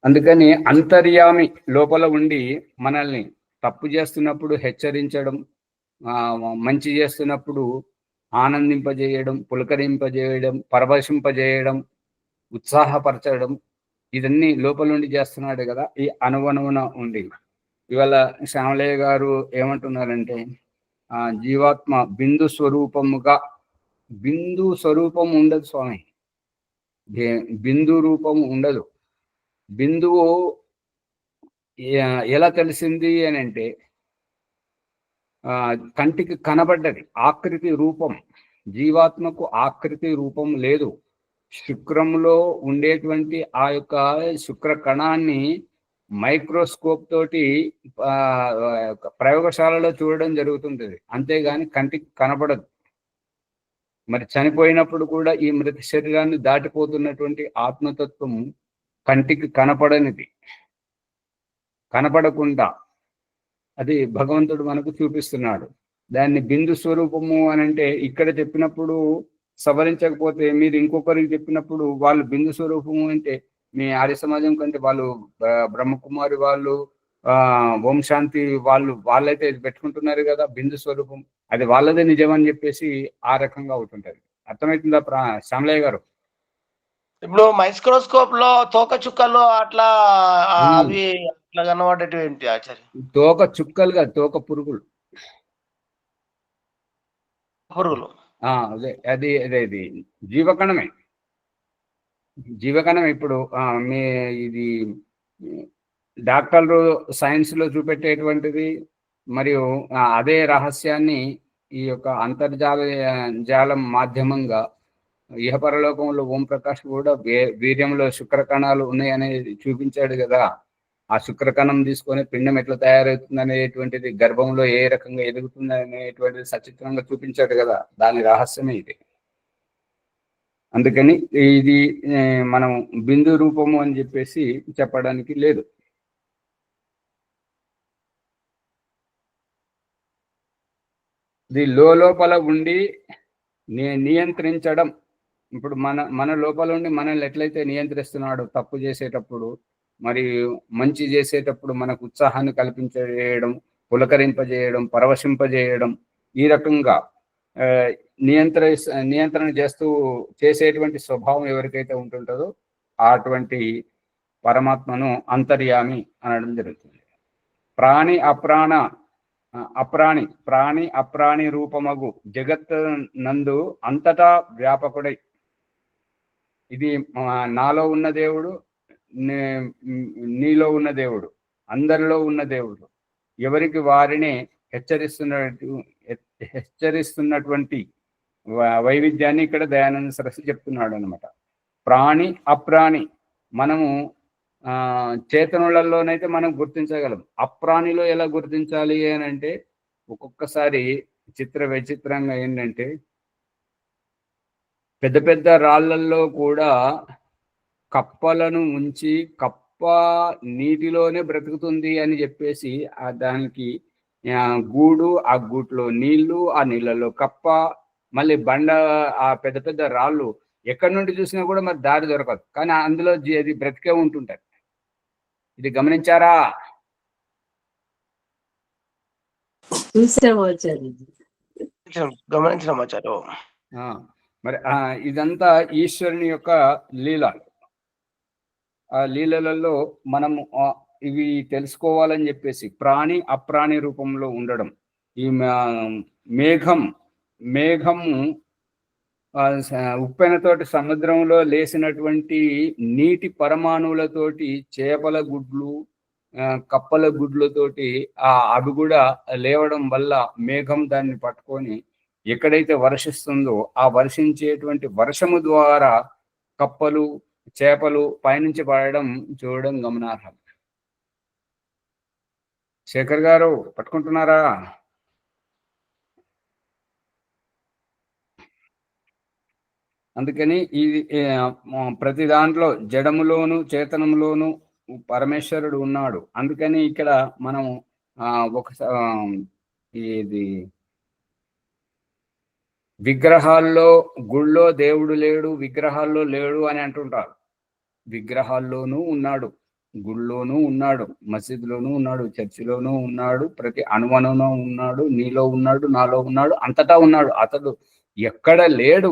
అందుకని అంతర్యామి లోపల ఉండి మనల్ని తప్పు చేస్తున్నప్పుడు హెచ్చరించడం, మంచి చేస్తున్నప్పుడు ఆనందింపజేయడం, పులకరింపజేయడం, పరవశింపజేయడం, ఉత్సాహపరచడం, ఇదన్నీ లోపల నుండి చేస్తున్నాడు కదా. ఈ అనువనువున ఉండి ఇవాళ శ్యామలయ్య గారు ఏమంటున్నారంటే, జీవాత్మ బిందు స్వరూపముగా, బిందు స్వరూపం ఉండదు స్వామి, బిందు రూపం ఉండదు. బిందువు ఎలా తెలిసింది అని అంటే, కంటికి కనబడ్డది ఆకృతి రూపం. జీవాత్మకు ఆకృతి రూపం లేదు. శుక్రంలో ఉండేటువంటి ఆ యొక్క శుక్ర కణాన్ని మైక్రోస్కోప్ తోటి ప్రయోగశాలలో చూడడం జరుగుతుంటుంది, అంతేగాని కంటికి కనబడదు. మరి చనిపోయినప్పుడు కూడా ఈ మృత శరీరాన్ని దాటిపోతున్నటువంటి ఆత్మతత్వం కంటికి కనపడనిది. కనపడకుండా అది భగవంతుడు మనకు చూపిస్తున్నాడు. దాన్ని బిందు స్వరూపము అని అంటే ఇక్కడ చెప్పినప్పుడు సవరించకపోతే మీరు ఇంకొకరికి చెప్పినప్పుడు వాళ్ళు బిందు స్వరూపము అంటే మీ ఆర్య సమాజం కంటే వాళ్ళు బ్రహ్మకుమారి వాళ్ళు ఓం శాంతి వాళ్ళైతే పెట్టుకుంటున్నారు కదా బిందు స్వరూపం, అది వాళ్ళదే నిజం అని చెప్పేసి ఆ రకంగా అవుతుంటది. అర్థమవుతుందా శ్యామలయ్య గారు?
ఇప్పుడు మైక్రోస్కోప్ లో తోక చుక్కలు అట్లా అవి అట్లా కనబడేటివి ఏంటి ఆచార్య?
తోక చుక్కలుగా తోక పురుగులు
పురుగులు
అదే అది జీవకణమే. జీవకణం ఇప్పుడు మీ ఇది డాక్టర్లు సైన్స్ లో చూపెట్టేటువంటిది మరియు అదే రహస్యాన్ని ఈ యొక్క జాలం మాధ్యమంగా ఇహపరలోకంలో ఓం ప్రకాష్ కూడా వీర్యంలో శుక్రకణాలు ఉన్నాయనేది చూపించాడు కదా. ఆ శుక్రకణం తీసుకొని పిండం ఎట్లా తయారవుతుంది అనేటువంటిది, గర్భంలో ఏ రకంగా ఎదుగుతుంది అనేటువంటిది సచిత్రంగా చూపించాడు కదా. దాని రహస్యమే ఇది. అందుకని ఇది మనం బిందు రూపము అని చెప్పేసి చెప్పడానికి లేదు. ఇది లోపల ఉండి నియంత్రించడం. ఇప్పుడు మన లోపల ఉండి మనల్ని ఎట్లయితే నియంత్రిస్తున్నాడో తప్పు చేసేటప్పుడు, మరి మంచి చేసేటప్పుడు మనకు ఉత్సాహాన్ని కల్పించజేయడం, పులకరింపజేయడం, పరవశింపజేయడం, ఈ రకంగా నియంత్రణ చేసేటువంటి స్వభావం ఎవరికైతే ఉంటుంటుందో అటువంటి పరమాత్మను అంతర్యామి అనడం జరుగుతుంది. ప్రాణి అప్రాణి రూపమగు జగత్ నందు అంతటా వ్యాపకుడై, ఇది నాలో ఉన్న దేవుడు, నీలో ఉన్న దేవుడు, అందరిలో ఉన్న దేవుడు, ఎవరికి వారిని హెచ్చరిస్తున్నటువంటి వైవిధ్యాన్ని ఇక్కడ దయానంద సరస్వతి చెప్తున్నాడు అనమాట. ప్రాణి అప్రాణి మనము చేతనులలోనైతే మనం గుర్తించగలం. అప్రాణిలో ఎలా గుర్తించాలి అని అంటే ఒక్కొక్కసారి విచిత్రంగా ఏంటంటే పెద్ద పెద్ద రాళ్ళల్లో కూడా కప్పలను ఉంచి కప్ప నీటిలోనే బ్రతుకుతుంది అని చెప్పేసి దానికి గూడు, ఆ గూట్లో నీళ్లు, ఆ నీళ్ళలో కప్ప, మళ్ళీ బండ, ఆ పెద్ద పెద్ద రాళ్ళు ఎక్కడి నుండి చూసినా కూడా మరి దారి దొరకదు, కానీ అందులో అది బ్రతికే ఉంటుంటారు. ఇది గమనించారా?
గమనించడం.
మరి ఇదంతా ఈశ్వరుని యొక్క లీలలు. ఆ లీలలలో మనము ఇవి తెలుసుకోవాలని చెప్పేసి ప్రాణి అప్రాణి రూపంలో ఉండడం. ఈ మేఘము ఉప్పెనతోటి సముద్రంలో లేసినటువంటి నీటి పరమాణువులతోటి చేపల గుడ్లు, కప్పల గుడ్లతోటి అవి కూడా లేవడం వల్ల మేఘం దాన్ని పట్టుకొని ఎక్కడైతే వర్షిస్తుందో ఆ వర్షించేటువంటి వర్షము ద్వారా కప్పలు, చేపలు పైనుంచి పడడం చూడడం గమనార్హం. శేఖర్ గారు పట్టుకుంటున్నారా? అందుకని ఇది ప్రతి దాంట్లో జడములోను చేతనములోను పరమేశ్వరుడు ఉన్నాడు. అందుకని ఇక్కడ మనం ఇది విగ్రహాల్లో గుళ్ళో దేవుడు లేడు, విగ్రహాల్లో లేడు అని అంటుంటారు. విగ్రహాల్లోనూ ఉన్నాడు, గుళ్ళోనూ ఉన్నాడు, మసీదులోనూ ఉన్నాడు, చర్చిలోనూ ఉన్నాడు, ప్రతి అణువణులో ఉన్నాడు, నీలో ఉన్నాడు, నాలో ఉన్నాడు, అంతటా ఉన్నాడు. అతడు ఎక్కడ లేడు.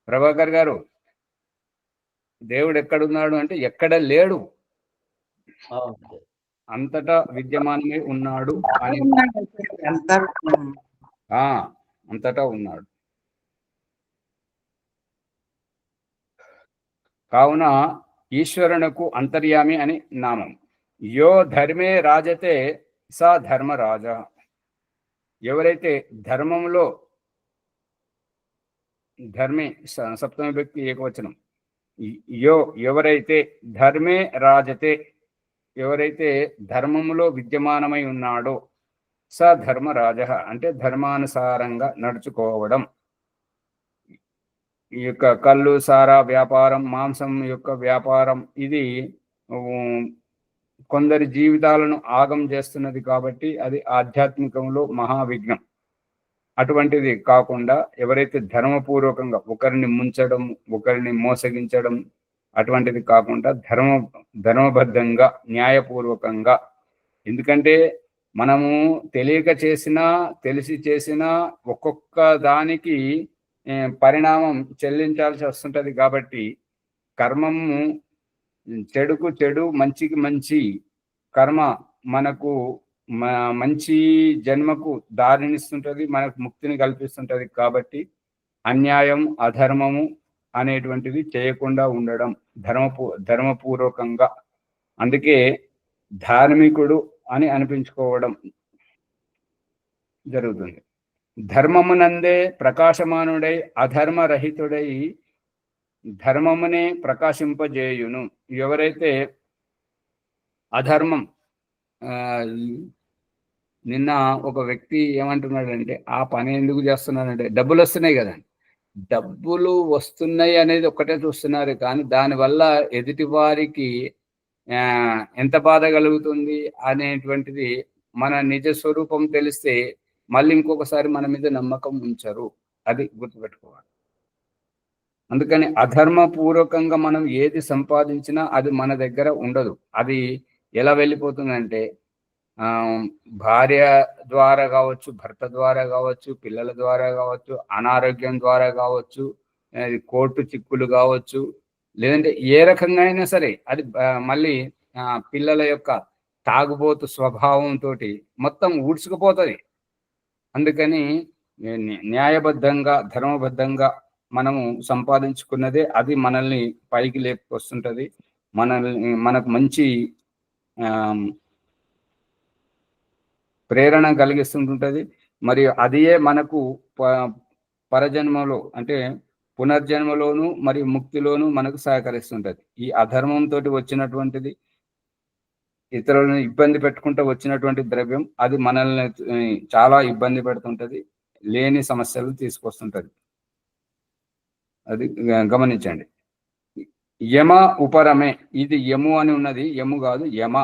ప్రభాకర్ గారు, దేవుడు ఎక్కడున్నాడు అంటే ఎక్కడ లేడు, అంతటా విద్యమానమై ఉన్నాడు అని. అంతటా ఉన్నాడు. కావున ఈశ్వరునకు అంతర్యామి అని నామం. యో ధర్మే రాజతే సా ధర్మరాజ. ఎవరైతే ధర్మంలో, ధర్మే సప్తమ వ్యక్తి ఏకవచనం, ఎవరైతే ధర్మే రాజతే, ఎవరైతే ధర్మములో విద్యమానమై ఉన్నాడో, స ధర్మరాజ అంటే ధర్మానుసారంగా నడుచుకోవడం. ఈ యొక్క కళ్ళు సారా వ్యాపారం, మాంసం యొక్క వ్యాపారం, ఇది కొందరి జీవితాలను ఆగం చేస్తున్నది కాబట్టి అది ఆధ్యాత్మికంలో మహావిఘ్నం. అటువంటిది కాకుండా ఎవరైతే ధర్మపూర్వకంగా ఒకరిని ముంచడం, ఒకరిని మోసగించడం అటువంటిది కాకుండా ధర్మబద్ధంగా, న్యాయపూర్వకంగా, ఎందుకంటే మనము తెలియక చేసినా తెలిసి చేసినా ఒక్కొక్క దానికి పరిణామం చెల్లించాల్సి వస్తుంటది. కాబట్టి కర్మము చెడుకు చెడు, మంచికి మంచి కర్మ మనకు మంచి జన్మకు దారినిస్తుంటది, మనకు ముక్తిని కల్పిస్తుంటది. కాబట్టి అన్యాయం, అధర్మము అనేటువంటిది చేయకుండా ఉండడం ధర్మపూర్వకంగా, అందుకే ధార్మికుడు అని అనిపించుకోవడం జరుగుతుంది. ధర్మమునందే ప్రకాశమానుడై అధర్మరహితుడై ధర్మమునే ప్రకాశింపజేయును. ఎవరైతే అధర్మం, నిన్న ఒక వ్యక్తి ఏమంటున్నాడంటే, ఆ పని ఎందుకు చేస్తున్నాడంటే డబ్బులు వస్తున్నాయి కదండి, డబ్బులు వస్తున్నాయి అనేది ఒక్కటే చూస్తున్నారు, కానీ దానివల్ల ఎదుటి వారికి ఎంత బాధ కలుగుతుంది అనేటువంటిది మన నిజ స్వరూపం తెలిస్తే మళ్ళీ ఇంకొకసారి మన మీద నమ్మకం ఉంచరు. అది గుర్తుపెట్టుకోవాలి. అందుకని అధర్మపూర్వకంగా మనం ఏది సంపాదించినా అది మన దగ్గర ఉండదు. అది ఎలా వెళ్ళిపోతుందంటే భార్య ద్వారా కావచ్చు, భర్త ద్వారా కావచ్చు, పిల్లల ద్వారా కావచ్చు, అనారోగ్యం ద్వారా కావచ్చు, కోర్టు చిక్కులు కావచ్చు, లేదంటే ఏ రకంగా అయినా సరే అది మళ్ళీ పిల్లల యొక్క తాగుబోతు స్వభావంతో మొత్తం ఊడ్చుకుపోతుంది. అందుకని న్యాయబద్ధంగా, ధర్మబద్ధంగా మనము సంపాదించుకున్నదే అది మనల్ని పైకి లేపుకొస్తుంటది, మనకు మంచి ప్రేరణ కలిగిస్తుంటుంది. మరియు అదే మనకు పరజన్మలో అంటే పునర్జన్మలోను మరియు ముక్తిలోను మనకు సహకరిస్తుంటది. ఈ అధర్మంతో వచ్చినటువంటిది, ఇతరులను ఇబ్బంది పెట్టుకుంటూ వచ్చినటువంటి ద్రవ్యం అది మనల్ని చాలా ఇబ్బంది పెడుతుంటది, లేని సమస్యలు తీసుకొస్తుంటది. అది గమనించండి. యమ ఉపరమే, ఇది యము అని ఉన్నది, యము కాదు యమ,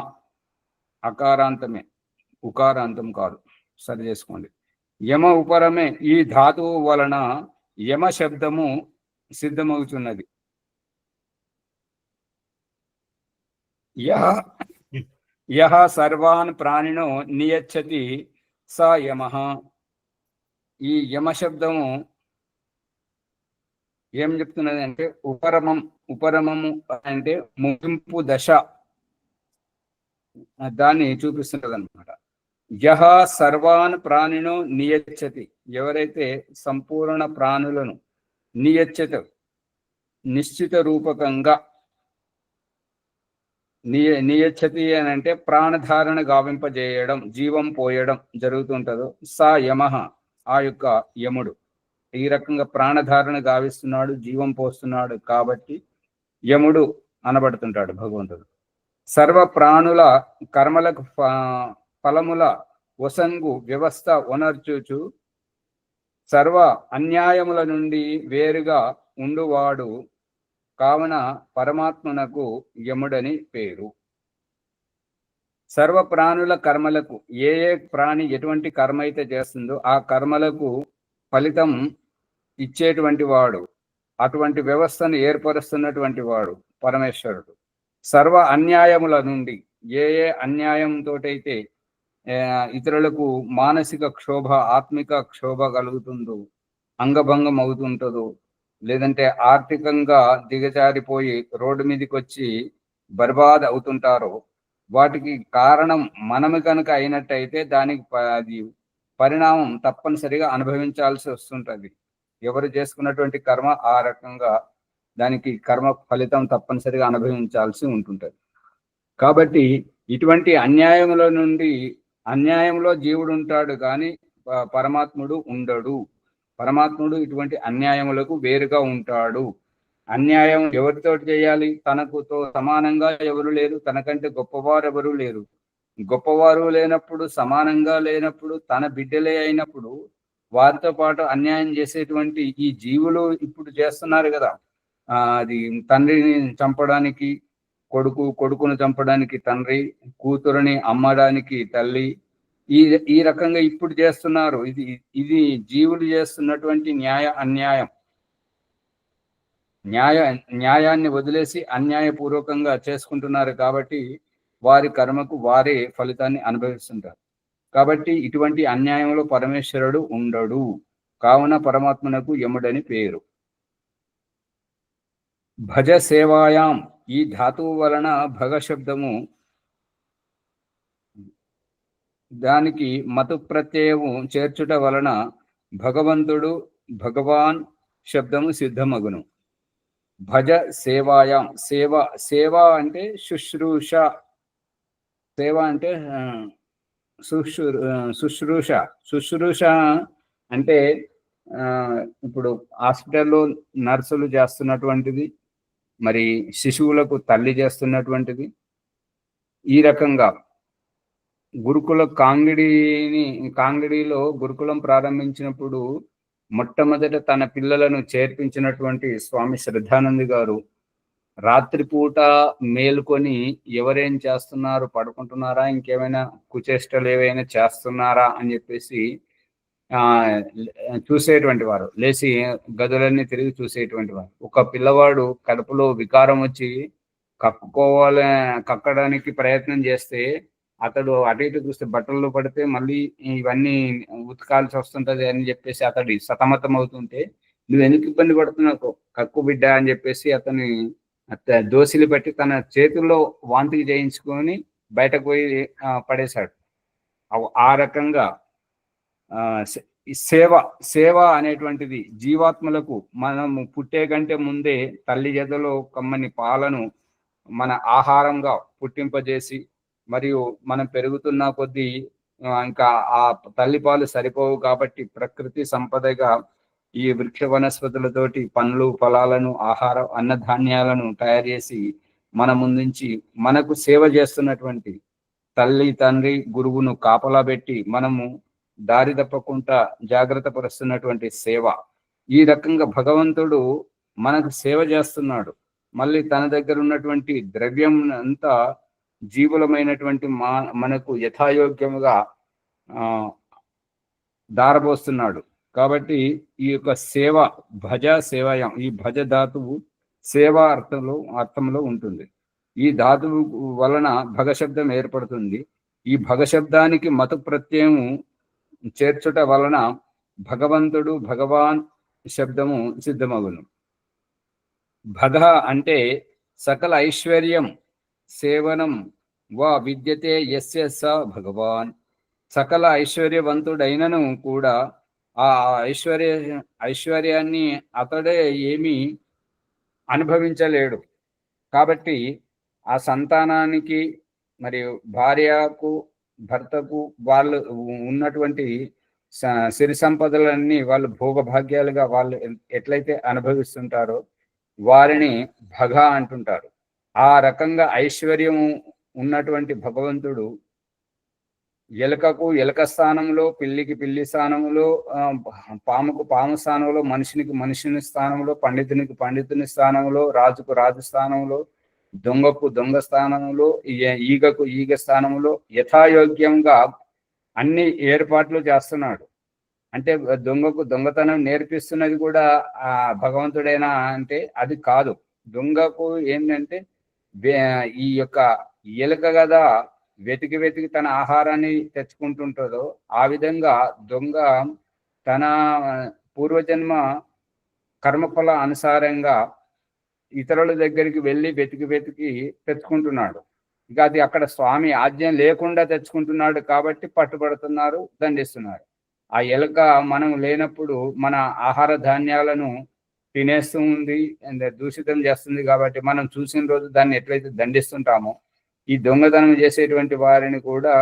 అకారాంతమే, ఉకారాంతం కాదు, సరి చేసుకోండి. యమ ఉపరమే, ఈ ధాతువు వలన యమ శబ్దము సిద్ధమవుతున్నది. యహ సర్వాన్ ప్రాణినో నియచ్చతి స యమః. ఈ యమ శబ్దము ఏం చెప్తున్నది అంటే ఉపరమము అంటే ముగింపు దశ, దాన్ని చూపిస్తున్నది అనమాట. యహ సర్వాన్ ప్రాణినో నియచ్చతి, ఎవరైతే సంపూర్ణ ప్రాణులను నియచ్చత నిశ్చిత రూపకంగా, నియచ్చతి అని అంటే ప్రాణధారణ గావింపజేయడం, జీవం పోయడం జరుగుతుంటదో, సా యమః, ఆ యొక్క యముడు ఈ రకంగా ప్రాణధారణ గావిస్తున్నాడు, జీవం పోస్తున్నాడు కాబట్టి యముడు అనబడుతుంటాడు భగవంతుడు. సర్వ ప్రాణుల కర్మలకు ఫలముల వసంగు వ్యవస్థ ఒనర్చుచు సర్వ అన్యాయముల నుండి వేరుగా ఉండువాడు కావున పరమాత్మనకు యముడని పేరు. సర్వ ప్రాణుల కర్మలకు, ఏ ప్రాణి ఎటువంటి కర్మ అయితే చేస్తుందో ఆ కర్మలకు ఫలితం ఇచ్చేటువంటి వాడు, అటువంటి వ్యవస్థను ఏర్పరుస్తున్నటువంటి వాడు పరమేశ్వరుడు. సర్వ అన్యాయముల నుండి, ఏ అన్యాయంతోటైతే ఇతరులకు మానసిక క్షోభ, ఆత్మిక క్షోభ కలుగుతుందో, అంగభంగం అవుతుంటుందో, లేదంటే ఆర్థికంగా దిగజారిపోయి రోడ్డు మీదకి వచ్చి బర్బాద్ అవుతుంటారో, వాటికి కారణం మనము కనుక అయినట్టయితే దానికి అది పరిణామం తప్పనిసరిగా అనుభవించాల్సి వస్తుంటుంది. ఎవరు చేసుకున్నటువంటి కర్మ ఆ రకంగా దానికి కర్మ ఫలితం తప్పనిసరిగా అనుభవించాల్సి ఉంటుంటుంది. కాబట్టి ఇటువంటి అన్యాయముల నుండి, అన్యాయంలో జీవుడు ఉంటాడు కానీ పరమాత్ముడు ఉండడు. పరమాత్ముడు ఇటువంటి అన్యాయములకు వేరుగా ఉంటాడు. అన్యాయం ఎవరితో చేయాలి? తనకుతో సమానంగా ఎవరు లేరు, తనకంటే గొప్పవారు ఎవరు లేరు. గొప్పవారు లేనప్పుడు, సమానంగా లేనప్పుడు, తన బిడ్డలే అయినప్పుడు వారితో పాటు అన్యాయం చేసేటువంటి ఈ జీవులు ఇప్పుడు చేస్తున్నారు కదా, అది తండ్రిని చంపడానికి, కొడుకును చంపడానికి తండ్రి, కూతురుని అమ్మడానికి తల్లి, ఈ ఈ రకంగా ఇప్పుడు చేస్తున్నారు. ఇది జీవులు చేస్తున్నటువంటి అన్యాయం. న్యాయాన్ని వదిలేసి అన్యాయపూర్వకంగా చేసుకుంటున్నారు కాబట్టి వారి కర్మకు వారే ఫలితాన్ని అనుభవిస్తుంటారు. కాబట్టి ఇటువంటి అన్యాయంలో పరమేశ్వరుడు ఉండడు. కావున పరమాత్మనకు యముడని పేరు. భజ సేవాయాం, ఈ ధాతువు వలన భగ శబ్దము, దానికి మతు ప్రత్యయము చేర్చుట వలన భగవంతుడు, భగవాన్ శబ్దము సిద్ధమగును. భజ సేవాయాం, సేవ అంటే శుశ్రూష, సేవ అంటే శుశ్రూష అంటే ఇప్పుడు హాస్పిటల్లో నర్సులు చేస్తున్నటువంటిది, మరి శిశువులకు తల్లి చేస్తున్నటువంటిది. ఈ రకంగా కాంగిడిలో గురుకులం ప్రారంభించినప్పుడు మొట్టమొదట తన పిల్లలను చేర్పించినటువంటి స్వామి శ్రద్ధానంద్ గారు రాత్రిపూట మేలుకొని ఎవరేం చేస్తున్నారు, పడుకుంటున్నారా, ఇంకేమైనా కుచేష్టలు ఏవైనా చేస్తున్నారా అని చెప్పేసి చూసేటువంటి వారు. లేచి గదులన్నీ తిరిగి చూసేటువంటి వారు. ఒక పిల్లవాడు కడుపులో వికారం వచ్చి కక్కడానికి ప్రయత్నం చేస్తే అతడు అటు ఇటు చూస్తే బట్టల్లో పడితే మళ్ళీ ఇవన్నీ ఉతకాల్సి వస్తుంటది అని చెప్పేసి అతడి సతమతం అవుతుంటే, నువ్వు ఎందుకు ఇబ్బంది పడుతున్నావు, కక్కు బిడ్డ అని చెప్పేసి అతని దోసిలి పెట్టి తన చేతుల్లో వాంతికి చేయించుకొని బయటకు పోయి పడేశాడు. ఆ రకంగా సేవ అనేటువంటిది జీవాత్మలకు మనము పుట్టే కంటే ముందే తల్లి జతలో కమ్మని పాలను మన ఆహారంగా పుట్టింపజేసి, మరియు మనం పెరుగుతున్న కొద్దీ ఇంకా ఆ తల్లిపాలు సరిపోవు కాబట్టి ప్రకృతి సంపదగా ఈ వృక్ష వనస్పతులతోటి పండ్లు, ఫలాలను, అన్నధాన్యాలను తయారు చేసి మన ముందుంచి మనకు సేవ చేస్తున్నటువంటి తల్లి, తండ్రి, గురువును కాపలా పెట్టి మనము దారి తప్పకుండా జాగ్రత్త పరుస్తున్నటువంటి సేవ. ఈ రకంగా భగవంతుడు మనకు సేవ చేస్తున్నాడు. మళ్ళీ తన దగ్గర ఉన్నటువంటి ద్రవ్యం అంతా జీవులమైనటువంటి మనకు యథాయోగ్యముగా దారబోస్తున్నాడు. కాబట్టి ఈ యొక్క సేవ, భజ సేవాయం, ఈ భజ ధాతువు సేవా అర్థంలో ఉంటుంది. ఈ ధాతువు వలన భగశబ్దం ఏర్పడుతుంది. ఈ భగశబ్దానికి మతు ప్రత్యయము చేర్చుట వలన భగవంతుడు, భగవాన్ శబ్దము సిద్ధమగును. భగ అంటే సకల ఐశ్వర్యం సేవనం వా విద్యతే యస్య స భగవాన్. సకల ఐశ్వర్యవంతుడైనను కూడా ఆ ఐశ్వర్యాన్ని అతడే ఏమీ అనుభవించలేడు. కాబట్టి ఆ సంతానానికి మరియు భార్యకు, భర్తకు వాళ్ళు ఉన్నటువంటి సిరి సంపదలన్నీ వాళ్ళు భోగభాగ్యాలుగా వాళ్ళు ఎట్లయితే అనుభవిస్తుంటారో వారిని భగ అంటుంటారు. ఆ రకంగా ఐశ్వర్యము ఉన్నటువంటి భగవంతుడు ఎలుకకు ఎలుక స్థానంలో, పిల్లికి పిల్లి స్థానంలో, పాముకు పాము స్థానంలో, మనిషినికి మనిషిని స్థానంలో, పండితునికి పండితుని స్థానంలో, రాజుకు రాజు స్థానంలో, దొంగకు దొంగ స్థానంలో, ఈగకు ఈగ స్థానంలో యథాయోగ్యంగా అన్ని ఏర్పాట్లు చేస్తున్నాడు. అంటే దొంగకు దొంగతనం నేర్పిస్తున్నది కూడా ఆ భగవంతుడైనా అంటే అది కాదు. దొంగకు ఏంటంటే ఈ యొక్క ఎలుక కదా వెతికి తన ఆహారాన్ని తెచ్చుకుంటుంటుందో ఆ విధంగా దొంగ తన పూర్వజన్మ కర్మఫల అనుసారంగా ఇతరుల దగ్గరికి వెళ్ళి వెతికి తెచ్చుకుంటున్నాడు. ఇక అది అక్కడ స్వామి ఆజ్ఞ లేకుండా తెచ్చుకుంటున్నాడు కాబట్టి పట్టుబడుతున్నారు, దండిస్తున్నారు. ఆ ఎలుక మనం లేనప్పుడు మన ఆహార ధాన్యాలను తినేస్తూ ఉంది, దూషితం చేస్తుంది. కాబట్టి మనం చూసిన రోజు దాన్ని ఎట్లయితే దండిస్తుంటామో ఈ దొంగతనం చేసేటువంటి వారిని కూడా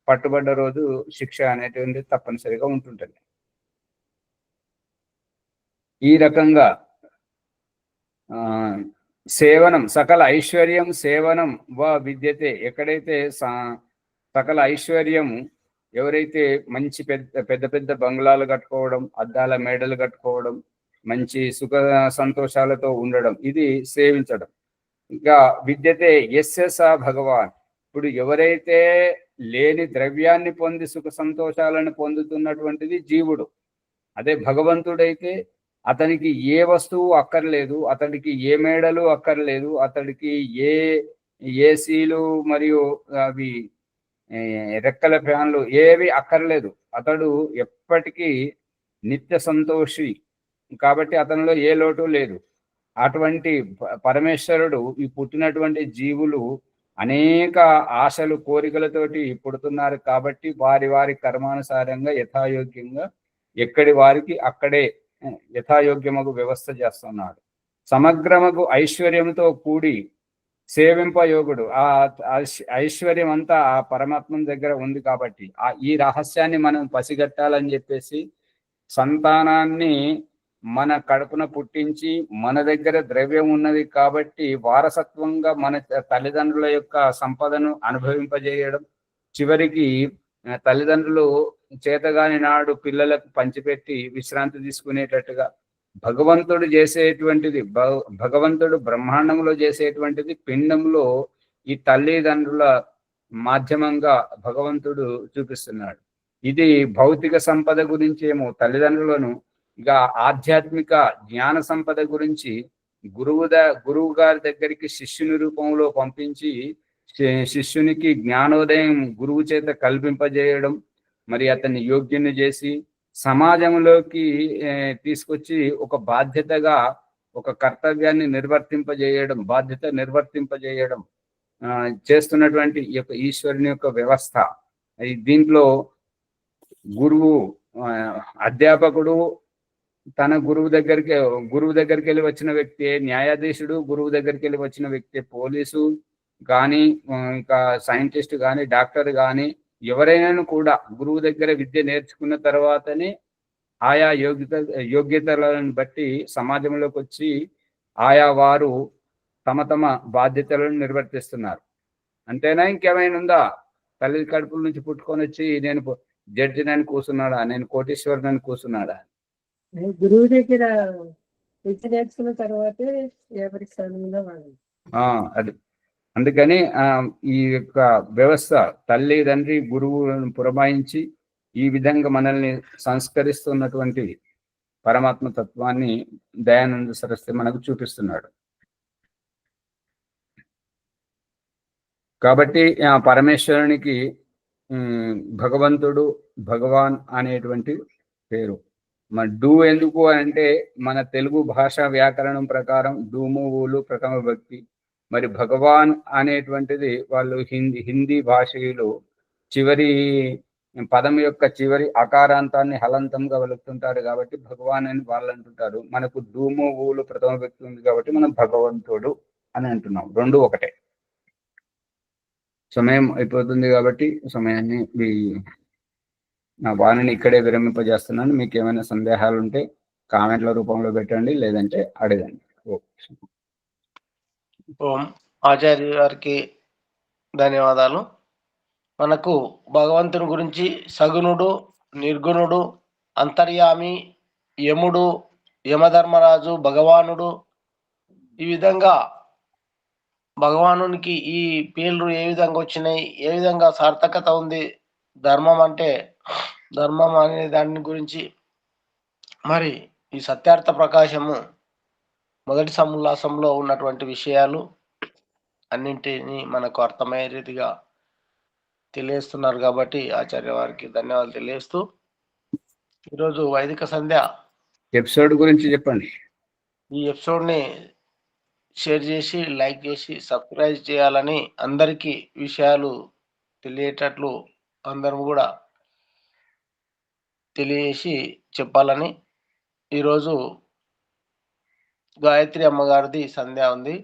పట్టుబడ్డ రోజు శిక్ష అనేటువంటిది తప్పనిసరిగా ఉంటుంటుంది. ఈ రకంగా సేవనం, సకల ఐశ్వర్యం సేవనం వా విద్యతే. ఎక్కడైతే సకల ఐశ్వర్యము, ఎవరైతే మంచి పెద్ద పెద్ద బంగ్లాలు కట్టుకోవడం, అద్దాల మేడలు కట్టుకోవడం, మంచి సుఖ సంతోషాలతో ఉండడం, ఇది సేవించడం. ఇంకా విద్యతే యస్య స భగవాన్. ఇప్పుడు ఎవరైతే లేని ద్రవ్యాన్ని పొంది సుఖ సంతోషాలను పొందుతున్నటువంటిది జీవుడు. అదే భగవంతుడైతే అతనికి ఏ వస్తువు అక్కర్లేదు, అతడికి ఏ మేడలు అక్కర్లేదు, అతడికి ఏ ఏసీలు మరియు అవి రెక్కల ఫ్యాన్లు ఏవి అక్కర్లేదు. అతడు ఎప్పటికీ నిత్య సంతోషి కాబట్టి అతనిలో ఏ లోటు లేదు. అటువంటి పరమేశ్వరుడు ఈ పుట్టినటువంటి జీవులు అనేక ఆశలు కోరికలతోటి పుడుతున్నారు కాబట్టి వారి వారి కర్మానుసారంగా యథాయోగ్యంగా ఎక్కడి వారికి అక్కడే యథాయోగ్యమగు వ్యవస్థ చేస్తున్నాడు. సమగ్రమగు ఐశ్వర్యంతో కూడి సేవింపయోగుడు. ఆ ఐశ్వర్యం అంతా ఆ పరమాత్మ దగ్గర ఉంది కాబట్టి ఈ రహస్యాన్ని మనం పసిగట్టాలని చెప్పేసి సంతానాన్ని మన కడుపున పుట్టించి మన దగ్గర ద్రవ్యం ఉన్నది కాబట్టి వారసత్వంగా మన తల్లిదండ్రుల యొక్క సంపదను అనుభవింపజేయడం, చివరికి తల్లిదండ్రులు చేతగాని నాడు పిల్లలకు పంచిపెట్టి విశ్రాంతి తీసుకునేటట్టుగా భగవంతుడు చేసేటువంటిది, భగవంతుడు బ్రహ్మాండంలో చేసేటువంటిది పిండంలో ఈ తల్లిదండ్రుల మాధ్యమంగా భగవంతుడు చూపిస్తున్నాడు. ఇది భౌతిక సంపద గురించి ఏమో తల్లిదండ్రులను, ఇక ఆధ్యాత్మిక జ్ఞాన సంపద గురించి గురువు గారి దగ్గరికి శిష్యుని రూపంలో పంపించి శిష్యునికి జ్ఞానోదయం గురువు చేత కల్పింపజేయడం, మరి అతన్ని యోగ్యుని చేసి సమాజంలోకి తీసుకొచ్చి ఒక బాధ్యతగా ఒక కర్తవ్యాన్ని బాధ్యత నిర్వర్తింపజేయడం చేస్తున్నటువంటి ఈ యొక్క ఈశ్వరుని యొక్క వ్యవస్థ. దీంట్లో గురువు, అధ్యాపకుడు తన గురువు దగ్గరికి వెళ్ళి వచ్చిన వ్యక్తి, న్యాయాధీశుడు గురువు దగ్గరికి వెళ్ళి వచ్చిన వ్యక్తి, పోలీసు కానీ ఇంకా సైంటిస్ట్ కానీ డాక్టర్ కానీ ఎవరైనా కూడా గురువు దగ్గర విద్య నేర్చుకున్న తర్వాతనే ఆయా యోగ్యతలను బట్టి సమాజంలోకి వచ్చి ఆయా వారు తమ తమ బాధ్యతలను నిర్వర్తిస్తున్నారు. అంతేనా ఇంకేమైనా ఉందా? తల్లి కడుపుల నుంచి పుట్టుకొని వచ్చి నేను జడ్జినని కూర్చున్నాడా, నేను కోటీశ్వరుని కూర్చున్నాడా?
గురువు దగ్గర విద్య నేర్చుకున్న తర్వాతే ఎవరి స్థానంలో వాళ్ళు.
అది అందుకని ఈ యొక్క వ్యవస్థ తల్లి తండ్రి గురువులను పురమాయించి ఈ విధంగా మనల్ని సంస్కరిస్తున్నటువంటి పరమాత్మ తత్వాన్ని దయానంద సరస్వతి మనకు చూపిస్తున్నాడు. కాబట్టి పరమేశ్వరునికి భగవంతుడు, భగవాన్ అనేటువంటి పేరు. మన డూ ఎందుకు అంటే మన తెలుగు భాషా వ్యాకరణం ప్రకారం డూము ఊలు ప్రథమ భక్తి. మరి భగవాన్ అనేటువంటిది వాళ్ళు హిందీ భాషలో చివరి పదం యొక్క చివరి అకారాంతాన్ని హలంతంగా వెలుపుతుంటారు కాబట్టి భగవాన్ అని వాళ్ళు అంటుంటారు. మనకు డూము ఊలు ప్రథమ వ్యక్తి ఉంది కాబట్టి మనం భగవంతుడు అని అంటున్నాం. రెండు ఒకటే. సమయం అయిపోతుంది కాబట్టి సమయాన్ని నా వాణిని ఇక్కడే విరమింపజేస్తున్నాను. మీకు ఏమైనా సందేహాలు ఉంటే కామెంట్ల రూపంలో పెట్టండి, లేదంటే అడగండి.
ఓం ఆచార్య గారికి ధన్యవాదాలు. మనకు భగవంతుని గురించి సగుణుడు, నిర్గుణుడు, అంతర్యామి, యముడు, యమధర్మరాజు, భగవానుడు, ఈ విధంగా భగవానునికి ఈ పేర్లు ఏ విధంగా వచ్చినాయి, ఏ విధంగా సార్థకత ఉంది, ధర్మం అంటే ధర్మం అనే దాని గురించి, మరి ఈ సత్యార్థ ప్రకాశము మొదటి సముల్లాసంలో ఉన్నటువంటి విషయాలు అన్నింటినీ మనకు అర్థమయ్యే రీతిగా తెలియస్తున్నారు కాబట్టి ఆచార్య వారికి ధన్యవాదాలు తెలియస్తూ ఈరోజు వైదిక సంధ్య
ఎపిసోడ్ గురించి చెప్పండి.
ఈ ఎపిసోడ్ని షేర్ చేసి లైక్ చేసి సబ్స్క్రైబ్ చేయాలని, అందరికీ విషయాలు తెలియేటట్లు అందరం కూడా తెలియజేసి చెప్పాలని. ఈరోజు గాయత్రి అమ్మగారిది సంధ్య ఉంది.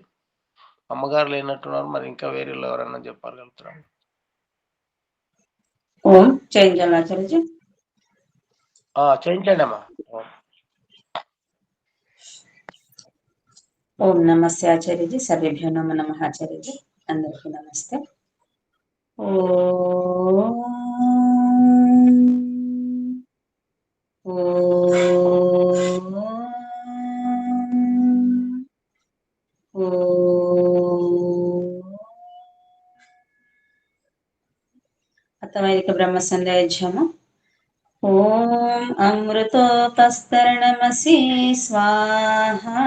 అమ్మగారు లేనట్టున్నారు, మరి ఇంకా వేరే ఎవరన్నా చెప్పగలుగుతారు?
ఓం చేయించాలి
చేయించండి అమ్మా.
ఓం నమస్తే ఆచార్యజీ. సర్వేభ్యో నమో నమః ఆచార్యజీ. అందరికీ నమస్తే. ఓం సామూహిక బ్రహ్మ సంధ్యాయజ్ఞము. ఓం అమృతోపస్తరణమసి స్వాహా.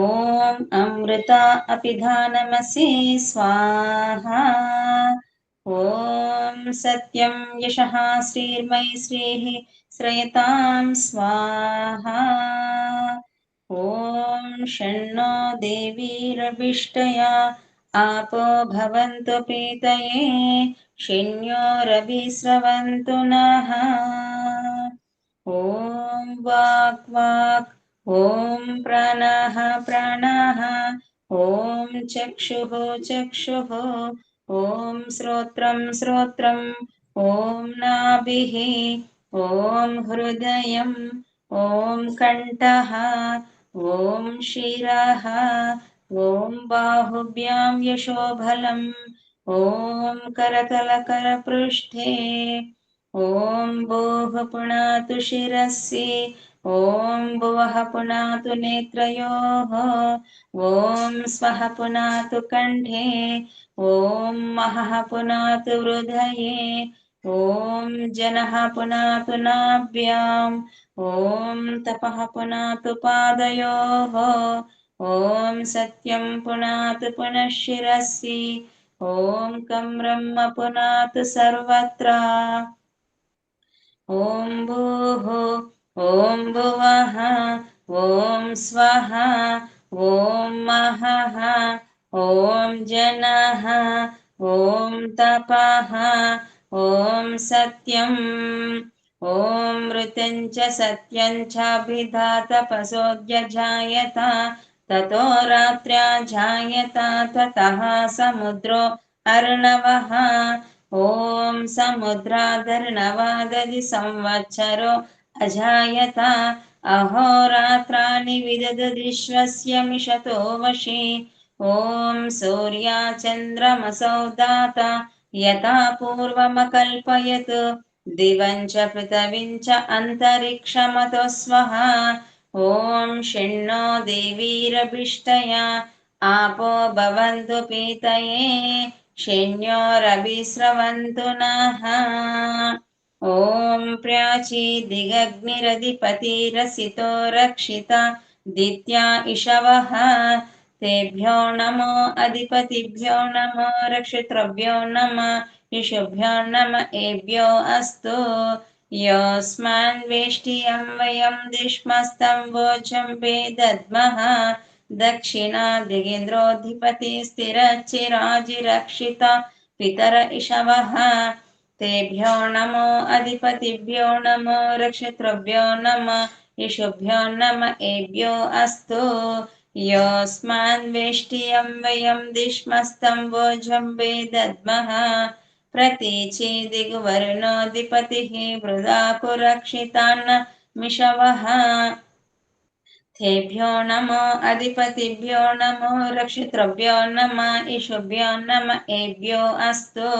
ఓం అమృత అపిధానమసి స్వాహా. ఓం సత్యం యశః శ్రీర్మయి శ్రీః శ్రయతాం స్వాహా. ఓం షణ్ణో దేవీరభిష్టయా आपो भवन्तु पीतये शन्योरभिस्रवन्तु नः. ॐ वाक् वाक् ॐ प्राणः प्राणः ॐ चक्षुः चक्षुः ॐ श्रोत्रं श्रोत्रम् ॐ नाभिः ॐ हृदयम् ॐ कण्ठः ॐ शिरः ॐ बाहुभ्यां यशोबलम् ॐ करतलकरपृष्ठे ॐ भूः पुनातु शिरसि ॐ भुवः पुनातु नेत्रयोः ॐ स्वः पुनातु कण्ठे ॐ महः पुनातु हृदये ॐ जनः पुनातु नाभ्याम् ॐ तपः पुनातु पादयोः ॐ सत्यं पुनातु पुनः शिरसि ॐ कं ब्रह्म पुनातु सर्वत्र ॐ भूः ॐ भुवः ॐ स्वः ॐ महः ॐ जनः ॐ तपः ॐ सत्यम् ॐ मृतं च सत्यं चाभिधातपसोऽध्यजायत ततो रात्र्या जायत ततः समुद्रो अर्णवः ॐ समुद्रादर्णवादधि संवत्सरो अजायत अहोरात्राणि विदधदिश्वस्य मिषतो वशे ॐ सूर्याचन्द्रमसौ दाता यथा पूर्वमकल्पयत् दिवं च पृथिवीं च अन्तरिक्षमतो स्वः ॐ षण्णो देवीरभिष्टया आपो भवन्तु पीतये शन्योरभिस्रवन्तु नः ॐ प्राची दिगग्निरधिपतिरसितो रक्षिता दित्या इषवः तेभ्यो नमो अधिपतिभ्यो नमो रक्षितृभ्यो नमः इषुभ्यो नम एभ्यो अस्तु योऽस्मान् वेष्टियं वयं दिष्मस्तं वोचं वेदद्मः दक्षिणादिगेन्द्रोऽधिपति स्थिरच्चिराजिरक्षिता पितर इषवः तेभ्यो नमो अधिपतिभ्यो नमो रक्षितृभ्यो नमः इषुभ्यो नम एभ्यो अस्तु योऽस्मान् वेष्टियं वयं दिष्मस्तं वोचं वेदद्मः प्रतीचि दिग्वर्णोऽधिपतिः वृदाकुरक्षितान् मिषवः तेभ्यो नमो अधिपतिभ्यो नमो रक्षितृभ्यो नमः इषुभ्यो नम एभ्यो अस्तु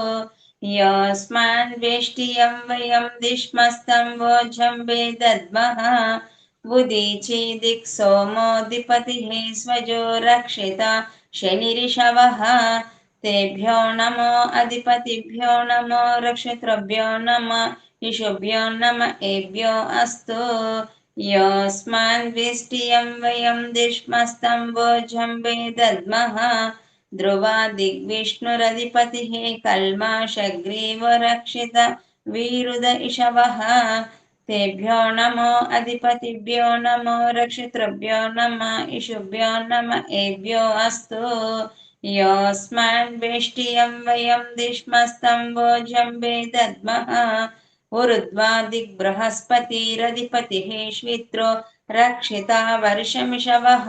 योऽस्मान् वेष्टियं वयं दिष्मस्तं वोचं वेदद्मः उदीचि दिक्सोमोऽधिपतिः स्वजो रक्षिता शनिरिषवः तेभ्यो नमो अधिपतिभ्यो नमो रक्षितृभ्यो नमः इषुभ्यो नम एभ्यो अस्तु योऽस्मान् वेष्टियं वयं दिष्मस्तं वोचं वेदद्मः ध्रुवादिग्विष्णुरधिपतिः कल्माषग्रीवो रक्षित वीरुद इषवः तेभ्यो नमो अधिपतिभ्यो नमो रक्षितृभ्यो नमः इषुभ्यो नम एभ्यो अस्तु योऽस्मान् वेष्टियं वयं दिष्मस्तं वोचं वेदद्मः ऊर्ध्वादिग्बृहस्पतिरधिपतिः श्वित्रो रक्षिता वर्षमिषवः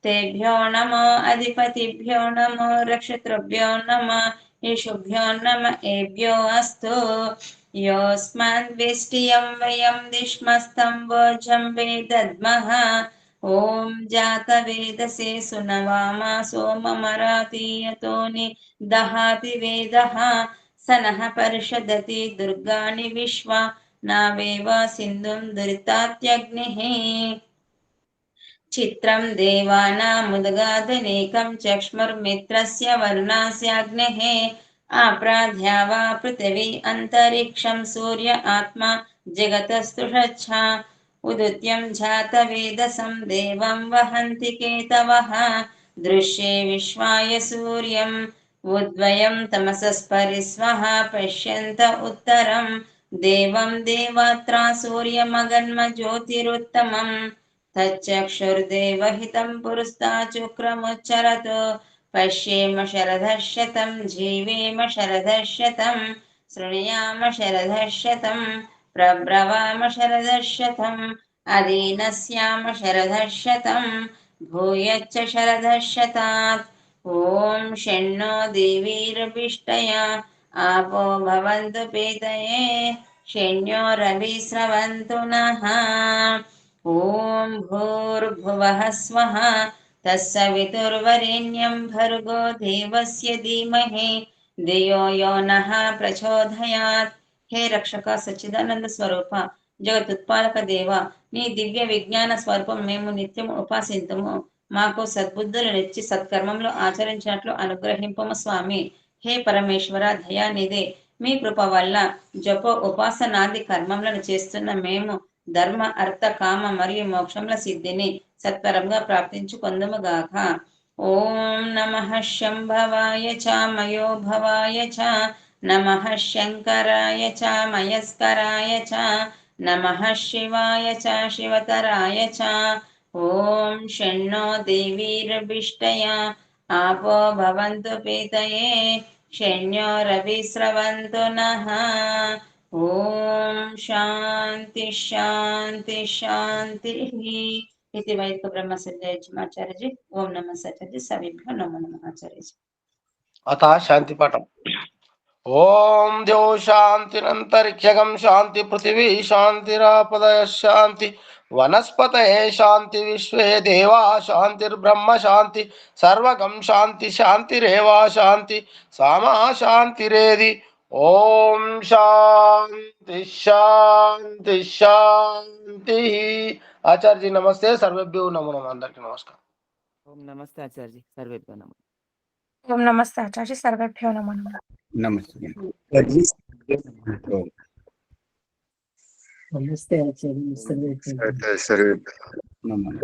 तेभ्यो नमो अधिपतिभ्यो नमो रक्षितृभ्यो नमः इषुभ्यो नम एभ्यो अस्तु योऽस्मान् वेष्टियं वयं दिष्मस्तं वोचं वेदद्मः ॐ जातवेदसे सुनवामा सोममरातीयतोनि दहाति वेदः स नः परिषदति दुर्गाणि विश्वा नावेव सिन्धुं दुरितात्यग्निः चित्रं देवानामुदगादनेकं चक्ष्मुर्मित्रस्य वर्णास्याग्नेः आप्राध्या वा पृथिवी अन्तरिक्षं सूर्य आत्मा जगतस्तुषच्छा उदुत्यं जातवेदसं देवं वहन्ति केतवः दृश्ये विश्वाय सूर्यम् उद्वयं तमसस्परिस्वः पश्यन्त उत्तरं देवं देवात्रा सूर्यमगन्मज्योतिरुत्तमम् तच्चक्षुर्देवहितं पुरस्ताचुक्रमुच्चरतो पश्येम शरदः शतं जीवेम शरदः शतं शृणुयाम शरदः शतं प्रब्रवाम शरदः शतम् अदीनस्याम शरदः शतं भूयश्च शरदः शतात् ॐ षण्णो देवीर्भिष्टया आपो भवन्तु पीतये षण्यो रविस्रवन्तु नः ॐ भूर्भुवः स्वः तत्सवितुर्वरेण्यं भर्गो देवस्य धीमहि धियो यो नः प्रचोदयात् हे रक्षक सच्चिदानंद स्वरूप జగతుత్పాదక దేవ నీ దివ్య విజ్ఞాన స్వరూపం మేము నిత్యం ఉపాసింతుము మాకు సద్బుద్ధులు నిచ్చి సత్కర్మములు ఆచరించినట్లు అనుగ్రహింపము స్వామి హే పరమేశ్వర దయానిదే మీ కృప వల్ల జప ఉపాసనాది కర్మములను చేస్తున్న మేము ధర్మ అర్థ కామ మరియు మోక్షముల సిద్ధిని సత్వరంగా ప్రాప్తించుకొందుముగాక ఓం నమః శంభవాయ చ మయోభవాయ చ నమః శంకరాయ చ మయస్కరాయ చ నమః శివాయ చ శివతరాయ చ ఓం షణ్ణో దేవీర్భిష్టయా आपो भवन्तु पीतये शण्यो रविस्रवन्तु नः ॐ शान्ति शान्ति शान्तिः इति वैदिक ब्रह्मसंध्यायजमाचार्यजी ओम नमः सचार्य सविभ्यो नमो नमः आचार्यजी
अथ शांति पाठम ओम देव शांतिरंतरिक्षगम शांति पृथिवी शांतिरापदय शांति वनस्पतये शांति विश्वे देवा शांतिर्ब्रह्म शांति सर्वगम शांति शांतिरेवा शांति सामा शांतिरेधि ओम शांति शांति शांति। आचार्य जी नमस्ते, सर्वेभ्यो नमो नमः, अंदरिकी नमस्कार।
ओम नमस्ते आचार्य सर्वेभ्यो नमः।
ओम नमस्ते आचार्य सर्वेभ्यो नमो नमः।
नमस्ते।
नमस्ते आचार्य सर्वे
नमः।